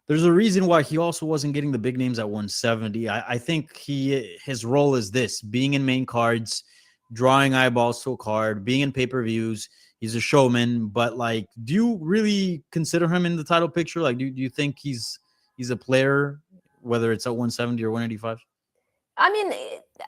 there's a reason why he also wasn't getting the big names at 170. I think his role is this: being in main cards, drawing eyeballs to a card, being in pay-per-views. He's a showman. But like, do you really consider him in the title picture? Like, do you think he's a player, whether it's at 170 or 185? I mean,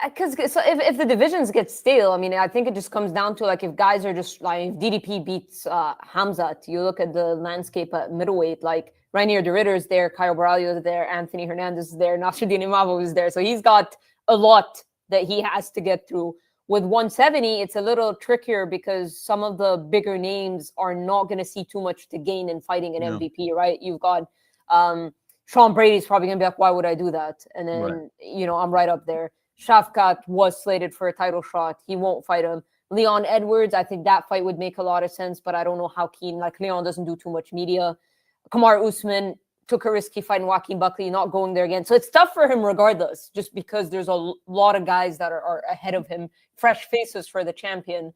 because if the divisions get stale, I mean, I think it just comes down to like if guys are just like if DDP beats Khamzat, you look at the landscape at middleweight, like Rainier de Ridder is there, Caio Borralho is there, Anthony Hernandez is there, Nasruddin Imavov is there. So he's got a lot that he has to get through. With 170, it's a little trickier because some of the bigger names are not going to see too much to gain in fighting an MVP, right? You've got Sean Brady's probably going to be like, why would I do that? And then, you know, I'm right up there. Shavkat was slated for a title shot. He won't fight him. Leon Edwards, I think that fight would make a lot of sense, but I don't know how keen. Like, Leon doesn't do too much media. Kamaru Usman took a risky fight in Joaquin Buckley, not going there again. So it's tough for him regardless, just because there's a lot of guys that are ahead of him, fresh faces for the champion,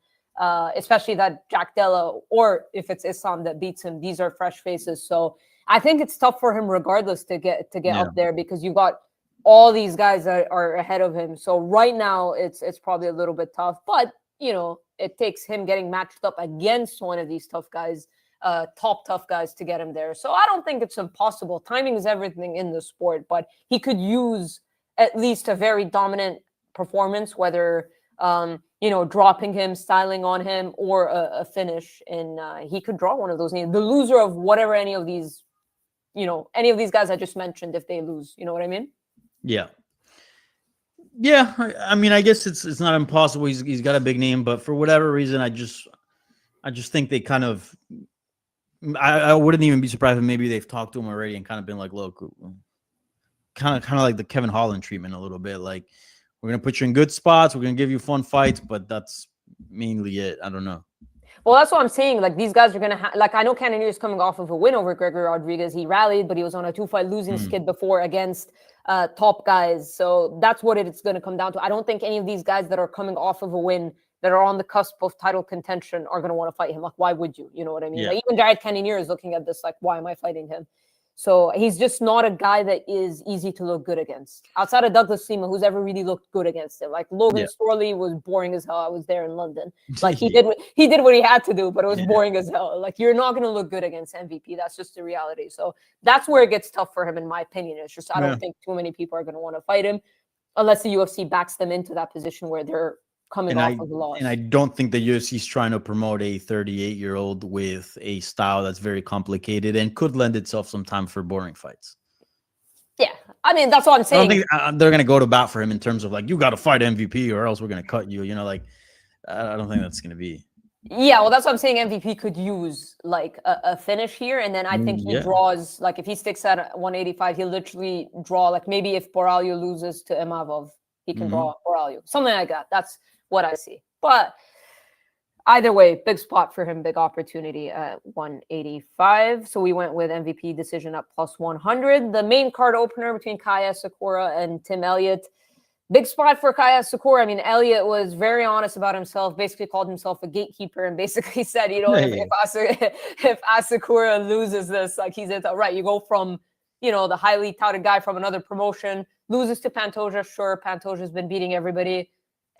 especially that Jack Della, or if it's Islam that beats him, these are fresh faces. So I think it's tough for him regardless to get up there because you've got all these guys that are ahead of him. So right now it's probably a little bit tough, but you know, it takes him getting matched up against one of these tough guys, top tough guys to get him there. So I don't think it's impossible. Timing is everything in the sport, but he could use at least a very dominant performance, whether you know, dropping him, styling on him, or a finish, and he could draw one of those names. The loser of whatever any of these guys I just mentioned, if they lose, you know what I mean? Yeah. I mean, I guess it's not impossible. He's got a big name, but for whatever reason, I just think they kind of. I wouldn't even be surprised if maybe they've talked to him already and kind of been like, look, kind of like the Kevin Holland treatment a little bit. Like, we're gonna put you in good spots. We're gonna give you fun fights, but that's mainly it. I don't know. Well, that's what I'm saying. Like, these guys are going to like, I know Cannonier is coming off of a win over Gregory Rodriguez. He rallied, but he was on a 2-fight losing skid before against top guys. So that's what it's going to come down to. I don't think any of these guys that are coming off of a win that are on the cusp of title contention are going to want to fight him. Like, why would you? You know what I mean? Yeah. Like, even Jared Cannonier is looking at this like, why am I fighting him? So he's just not a guy that is easy to look good against. Outside of Douglas Lima, who's ever really looked good against him. Like, Logan Storley was boring as hell. I was there in London. Like, he did what he had to do, but it was boring as hell. Like, you're not going to look good against MVP. That's just the reality. So that's where it gets tough for him, in my opinion. It's just, I don't think too many people are going to want to fight him unless the UFC backs them into that position where they're coming off of the loss. And I don't think the UFC is trying to promote a 38-year-old with a style that's very complicated and could lend itself sometimes for boring fights. Yeah, I mean, that's what I'm saying. I don't think they're going to go to bat for him in terms of like, you got to fight MVP or else we're going to cut you. You know, like, I don't think that's going to be. Yeah, well, that's what I'm saying. MVP could use like a finish here, and then I think he draws, like, if he sticks at 185, he'll literally draw, like, maybe if Borralho loses to Imavov, he can draw Borralho, something like that. That's what I see. But either way, big spot for him, big opportunity at 185. So we went with MVP decision at plus 100. The main card opener between Kaya Sakura and Tim Elliott. Big spot for Kaya Sakura. I mean, Elliott was very honest about himself, basically called himself a gatekeeper and basically said, you know, if Asakura loses this, like, he's at the right, you go from, you know, the highly touted guy from another promotion, loses to Pantoja. Sure, Pantoja's been beating everybody.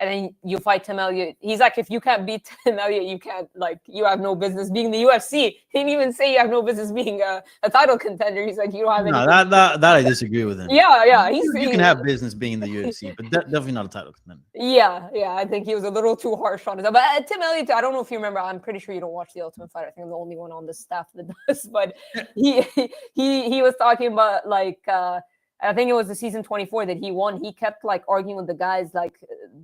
and then you fight Tim Elliott. He's like, if you can't beat Tim Elliott, you can't, like, you have no business being in the UFC. He didn't even say you have no business being a title contender. He's like, you don't have any. No, that I disagree with him. Yeah. You can have business being in the UFC, but definitely not a title contender. Yeah. I think he was a little too harsh on it. But Tim Elliott, I don't know if you remember. I'm pretty sure you don't watch The Ultimate Fighter. I think I'm the only one on the staff that does. But he was talking about, like, I think it was the season 24 that he won. He kept, like, arguing with the guys, like,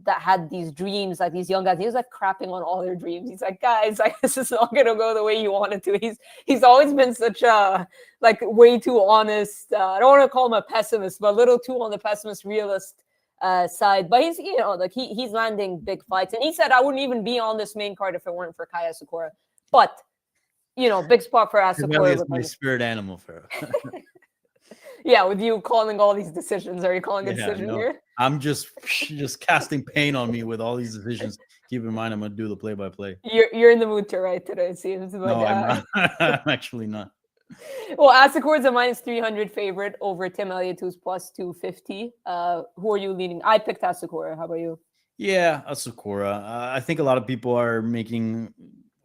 that had these dreams, like these young guys. He was, like, crapping on all their dreams. He's like, guys, like, this is not gonna go the way you want it to. He's always been such a, like, way too honest. I don't want to call him a pessimist, but a little too on the pessimist realist side. But he's, like, he's landing big fights. And he said, I wouldn't even be on this main card if it weren't for Kaya Sakura. But, big spot for Sakura. It's my spirit animal, Farah. Yeah, with you calling all these decisions. Are you calling a decision here? I'm just casting pain on me with all these decisions. Keep in mind, I'm going to do the play-by-play. You're in the mood to write today, it seems. But, no, I'm not. I'm actually not. Well, Sakura's a minus 300 favorite over Tim Elliott, who's plus 250. Who are you leaning? I picked Sakura. How about you? Yeah, Sakura. I think a lot of people are making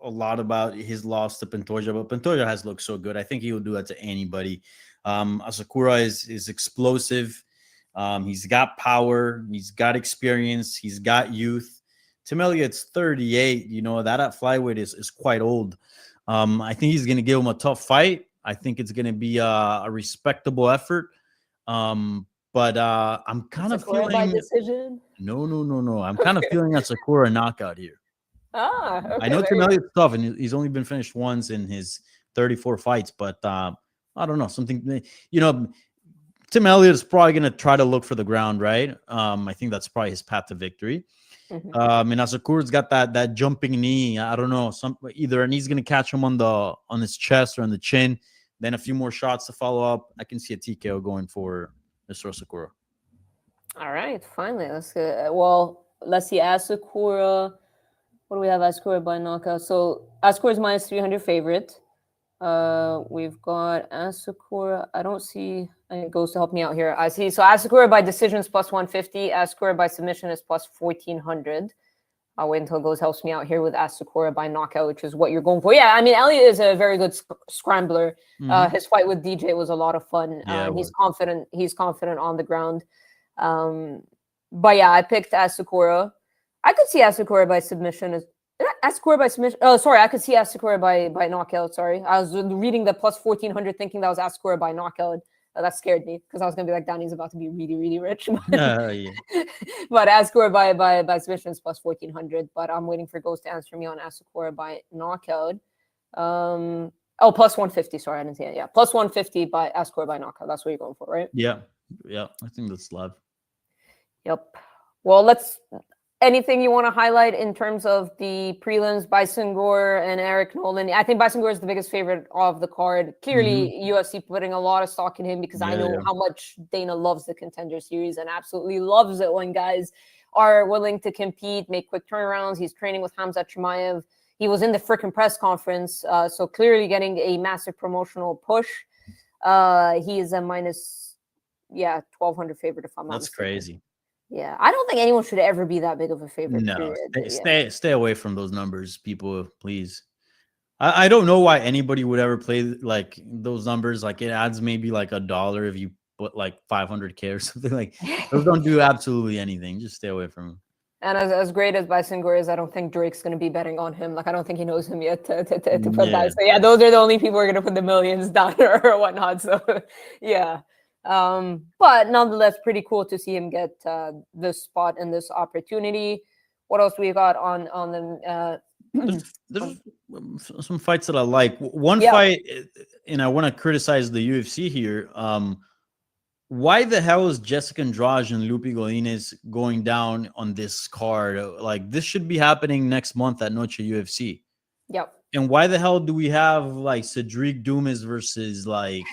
a lot about his loss to Pantoja, but Pantoja has looked so good. I think he will do that to anybody. Sakura is explosive. He's got power. He's got experience. He's got youth. Tim Elliott's 38. That at flyweight is quite old. I think he's going to give him a tough fight. I think it's going to be a respectable effort. But I'm kind of feeling by decision. No. I'm kind of feeling a Sakura knockout here. Okay, I know Tim Elliott's tough, and he's only been finished once in his 34 fights, but I don't know, something, Tim Elliott is probably going to try to look for the ground, right? I think that's probably his path to victory. Mm-hmm. And Sakura's got that jumping knee. I don't know, either a knee's going to catch him on his chest or on the chin, then a few more shots to follow up. I can see a TKO going for Mr. Sakura. All right, finally, let's get, well, let's see, Sakura. What do we have? Sakura by knockout. So Sakura's minus 300 favorite. We've got Sakura. I don't see any goes to help me out here. I see. So Sakura by decision is plus 150. Sakura by submission is plus 1400. I'll wait until Goes helps me out here with Sakura by knockout, which is what you're going for. Yeah, I mean, Elliott is a very good scrambler. Mm-hmm. His fight with DJ was a lot of fun. Yeah, he's confident. He's confident on the ground. But yeah, I picked Sakura. I could see Sakura by submission. Sakura by submission. Oh, sorry. I could see Sakura by knockout. Sorry. I was reading the plus 1400 thinking that was Sakura by knockout. That scared me because I was going to be like, Danny's about to be really, really rich. Yeah. But Sakura by submission is plus 1400. But I'm waiting for Ghost to answer me on Sakura by knockout. Plus 150. Sorry, I didn't see it. Yeah, plus 150 by Sakura by knockout. That's what you're going for, right? Yeah. I think that's live. Yep. Well, anything you want to highlight in terms of the prelims, Segura and Eric Nolan? I think Segura is the biggest favorite of the card. Clearly, UFC putting a lot of stock in him because I know how much Dana loves the Contender Series and absolutely loves it when guys are willing to compete, make quick turnarounds. He's training with Khamzat Chimaev. He was in the freaking press conference, so clearly getting a massive promotional push. He is a minus, 1,200 favorite if I'm not mistaken. Crazy. Yeah, I don't think anyone should ever be that big of a favorite. No, stay away from those numbers, people, please. I don't know why anybody would ever play like those numbers. Like it adds maybe like $1 if you put like 500K or something. Like those don't do absolutely anything. Just stay away from them. And as great as Segura is, I don't think Drake's going to be betting on him. Like I don't think he knows him yet to put that. So yeah, those are the only people who are going to put the millions down or whatnot. So yeah. But nonetheless, pretty cool to see him get this spot and this opportunity. What else we got on the? There's some fights that I like. One fight, and I want to criticize the UFC here. Why the hell is Jessica Andrade and Lupi Godinez going down on this card? Like this should be happening next month at Noche UFC. Yep. And why the hell do we have like Cedric Dumas versus like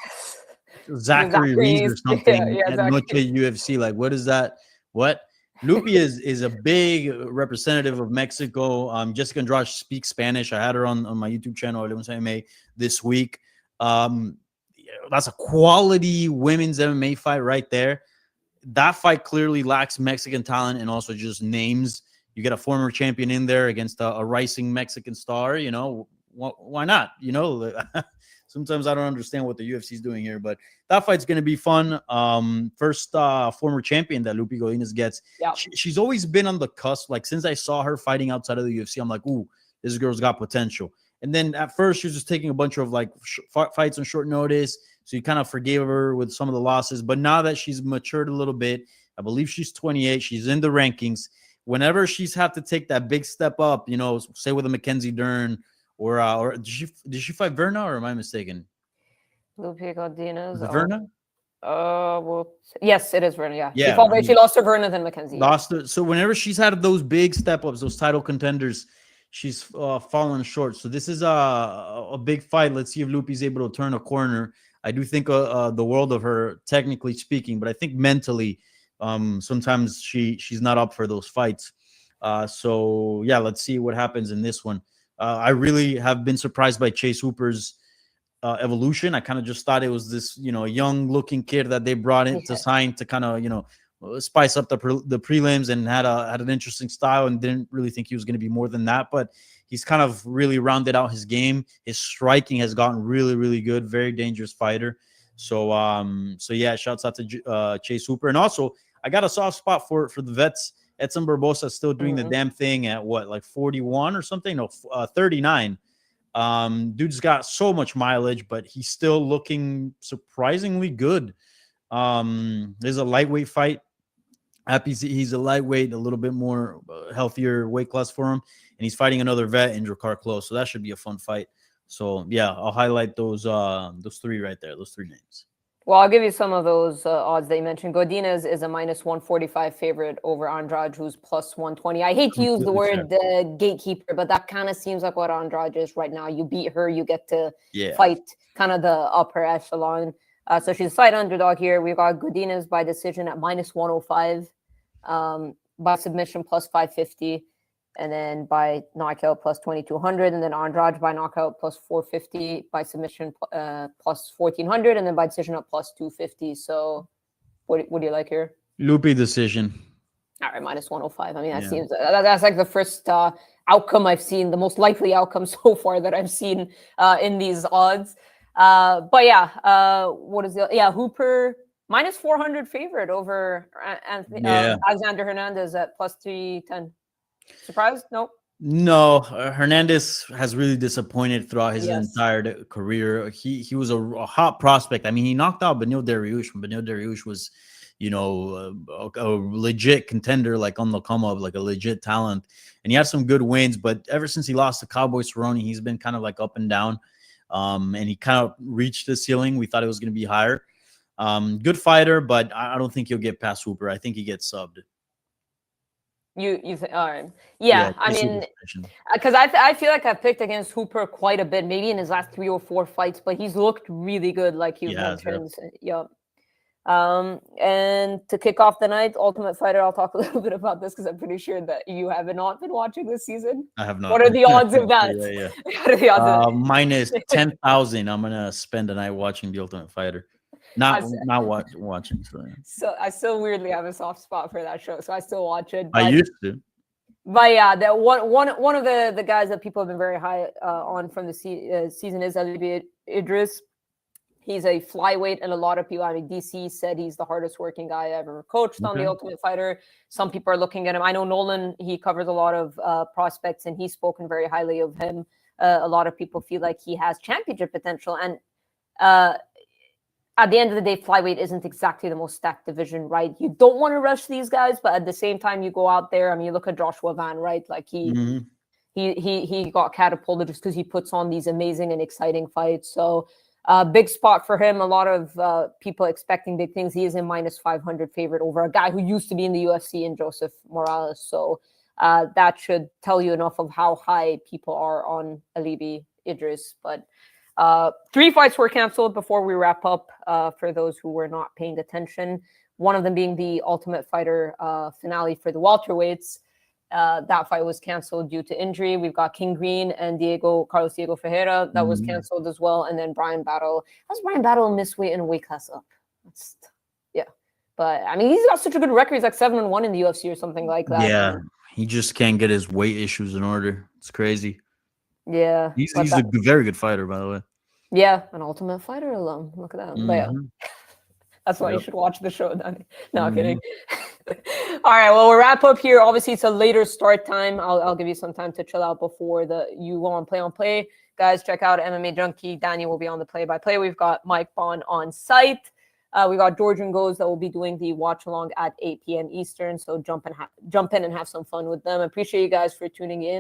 Zachary Reese or something at Noche UFC? Like, what is that? What? Lupi is a big representative of Mexico. Jessica Andrade speaks Spanish. I had her on my YouTube channel, MMA, this week. That's a quality women's MMA fight right there. That fight clearly lacks Mexican talent and also just names. You get a former champion in there against a rising Mexican star. You know, why not? You know, sometimes I don't understand what the UFC is doing here, but that fight's going to be fun. First former champion that Lupi Godinez gets. Yeah. She's always been on the cusp. Like since I saw her fighting outside of the UFC, I'm like, ooh, this girl's got potential. And then at first she was just taking a bunch of like fights on short notice. So you kind of forgave her with some of the losses. But now that she's matured a little bit, I believe she's 28. She's in the rankings. Whenever she's had to take that big step up, you know, say with a Mackenzie Dern or did she fight Verna, or am I mistaken? Lupi Godinez. Verna? Well, yes, it is Verna. Yeah. Yeah. She lost to Verna, then Mackenzie. So whenever she's had those big step ups, those title contenders, she's fallen short. So this is a big fight. Let's see if Lupi's able to turn a corner. I do think the world of her, technically speaking, but I think mentally, sometimes she's not up for those fights. So yeah, let's see what happens in this one. I really have been surprised by Chase Hooper's evolution. I kind of just thought it was this, you know, young looking kid that they brought in to sign to kind of, you know, spice up the prelims, and had an interesting style, and didn't really think he was going to be more than that. But he's kind of really rounded out his game. His striking has gotten really, really good. Very dangerous fighter. So yeah, shouts out to Chase Hooper. And also, I got a soft spot for the vets. Edson Barbosa still doing the damn thing at what, like 41 or something? No, 39. Dude's got so much mileage, but he's still looking surprisingly good. There's a lightweight fight. Happy he's a lightweight, a little bit more healthier weight class for him, and he's fighting another vet in Drakkar Klose, so that should be a fun fight. So yeah, I'll highlight those three right there, those three names. Well, I'll give you some of those odds that you mentioned. Godinez is a -145 favorite over Andrade, who's +120. I hate to use the word gatekeeper, but that kind of seems like what Andrade is right now. You beat her, you get to fight kind of the upper echelon. So she's a slight underdog here. We've got Godinez by decision at -105, by submission +550, and then by knockout +2200, and then Andrade by knockout +450, by submission +1400, and then by decision at +250. So what do you like here? Lupi decision. All right, -105. I mean, that seems that's like the first outcome I've seen, the most likely outcome so far that I've seen in these odds. But yeah, what is Hooper -400 favorite over Alexander Hernandez at +310. Surprised? Nope. No, Hernandez has really disappointed throughout his entire career. He was a hot prospect. I mean, he knocked out Beneil Dariush when Beneil Dariush was, you know, a legit contender, like on the come up, like a legit talent. And he had some good wins, but ever since he lost to Cowboy Cerrone, he's been kind of like up and down. And he kind of reached the ceiling. We thought it was going to be higher. Good fighter, but I don't think he'll get past Hooper. I think he gets subbed. You think? All right. Yeah, I mean, because I feel like I've picked against Hooper quite a bit, maybe in his last 3 or 4 fights, but he's looked really good, like you mentioned. Yeah. And to kick off the night, Ultimate Fighter, I'll talk a little bit about this because I'm pretty sure that you have not been watching this season. I have not. What are the odds of that? What are the odds of that? Minus 10,000. I'm gonna spend a night watching the Ultimate Fighter. Not watching. So I still weirdly have a soft spot for that show, so I still watch it. I used to. But yeah, that one of the guys that people have been very high on from the season is Elliott Idris. He's a flyweight, and a lot of people, I mean, DC said he's the hardest working guy I ever coached on the Ultimate Fighter. Some people are looking at him. I know Nolan, he covers a lot of prospects, and he's spoken very highly of him. A lot of people feel like he has championship potential. And at the end of the day, flyweight isn't exactly the most stacked division, right? You don't want to rush these guys, but at the same time, you go out there. I mean, you look at Joshua Van, right? Like he got catapulted just because he puts on these amazing and exciting fights. So big spot for him. A lot of people expecting big things. He is a -500 favorite over a guy who used to be in the UFC in Joseph Morales. So that should tell you enough of how high people are on Elliott Idris. But 3 fights were canceled before we wrap up for those who were not paying attention. One of them being the Ultimate Fighter finale for the welterweights. That fight was canceled due to injury. We've got King Green and Carlos Diego Ferreira. That was canceled as well. And then Brian Battle. How's Brian Battle miss weight and weight class up? But I mean, he's got such a good record. He's like 7-1 in the UFC or something like that. Yeah. He just can't get his weight issues in order. It's crazy. Yeah. He's a very good fighter, by the way. Yeah, an Ultimate Fighter alum. Look at that. But yeah. That's why you should watch the show, Danny. No, kidding. All right, well, we'll wrap up here. Obviously, it's a later start time. I'll give you some time to chill out before you go on play. Guys, check out MMA Junkie. Danny will be on the play-by-play. We've got Mike Bond on site. We got Georgian Goes that will be doing the watch-along at 8 p.m. Eastern. So jump in and have some fun with them. I appreciate you guys for tuning in.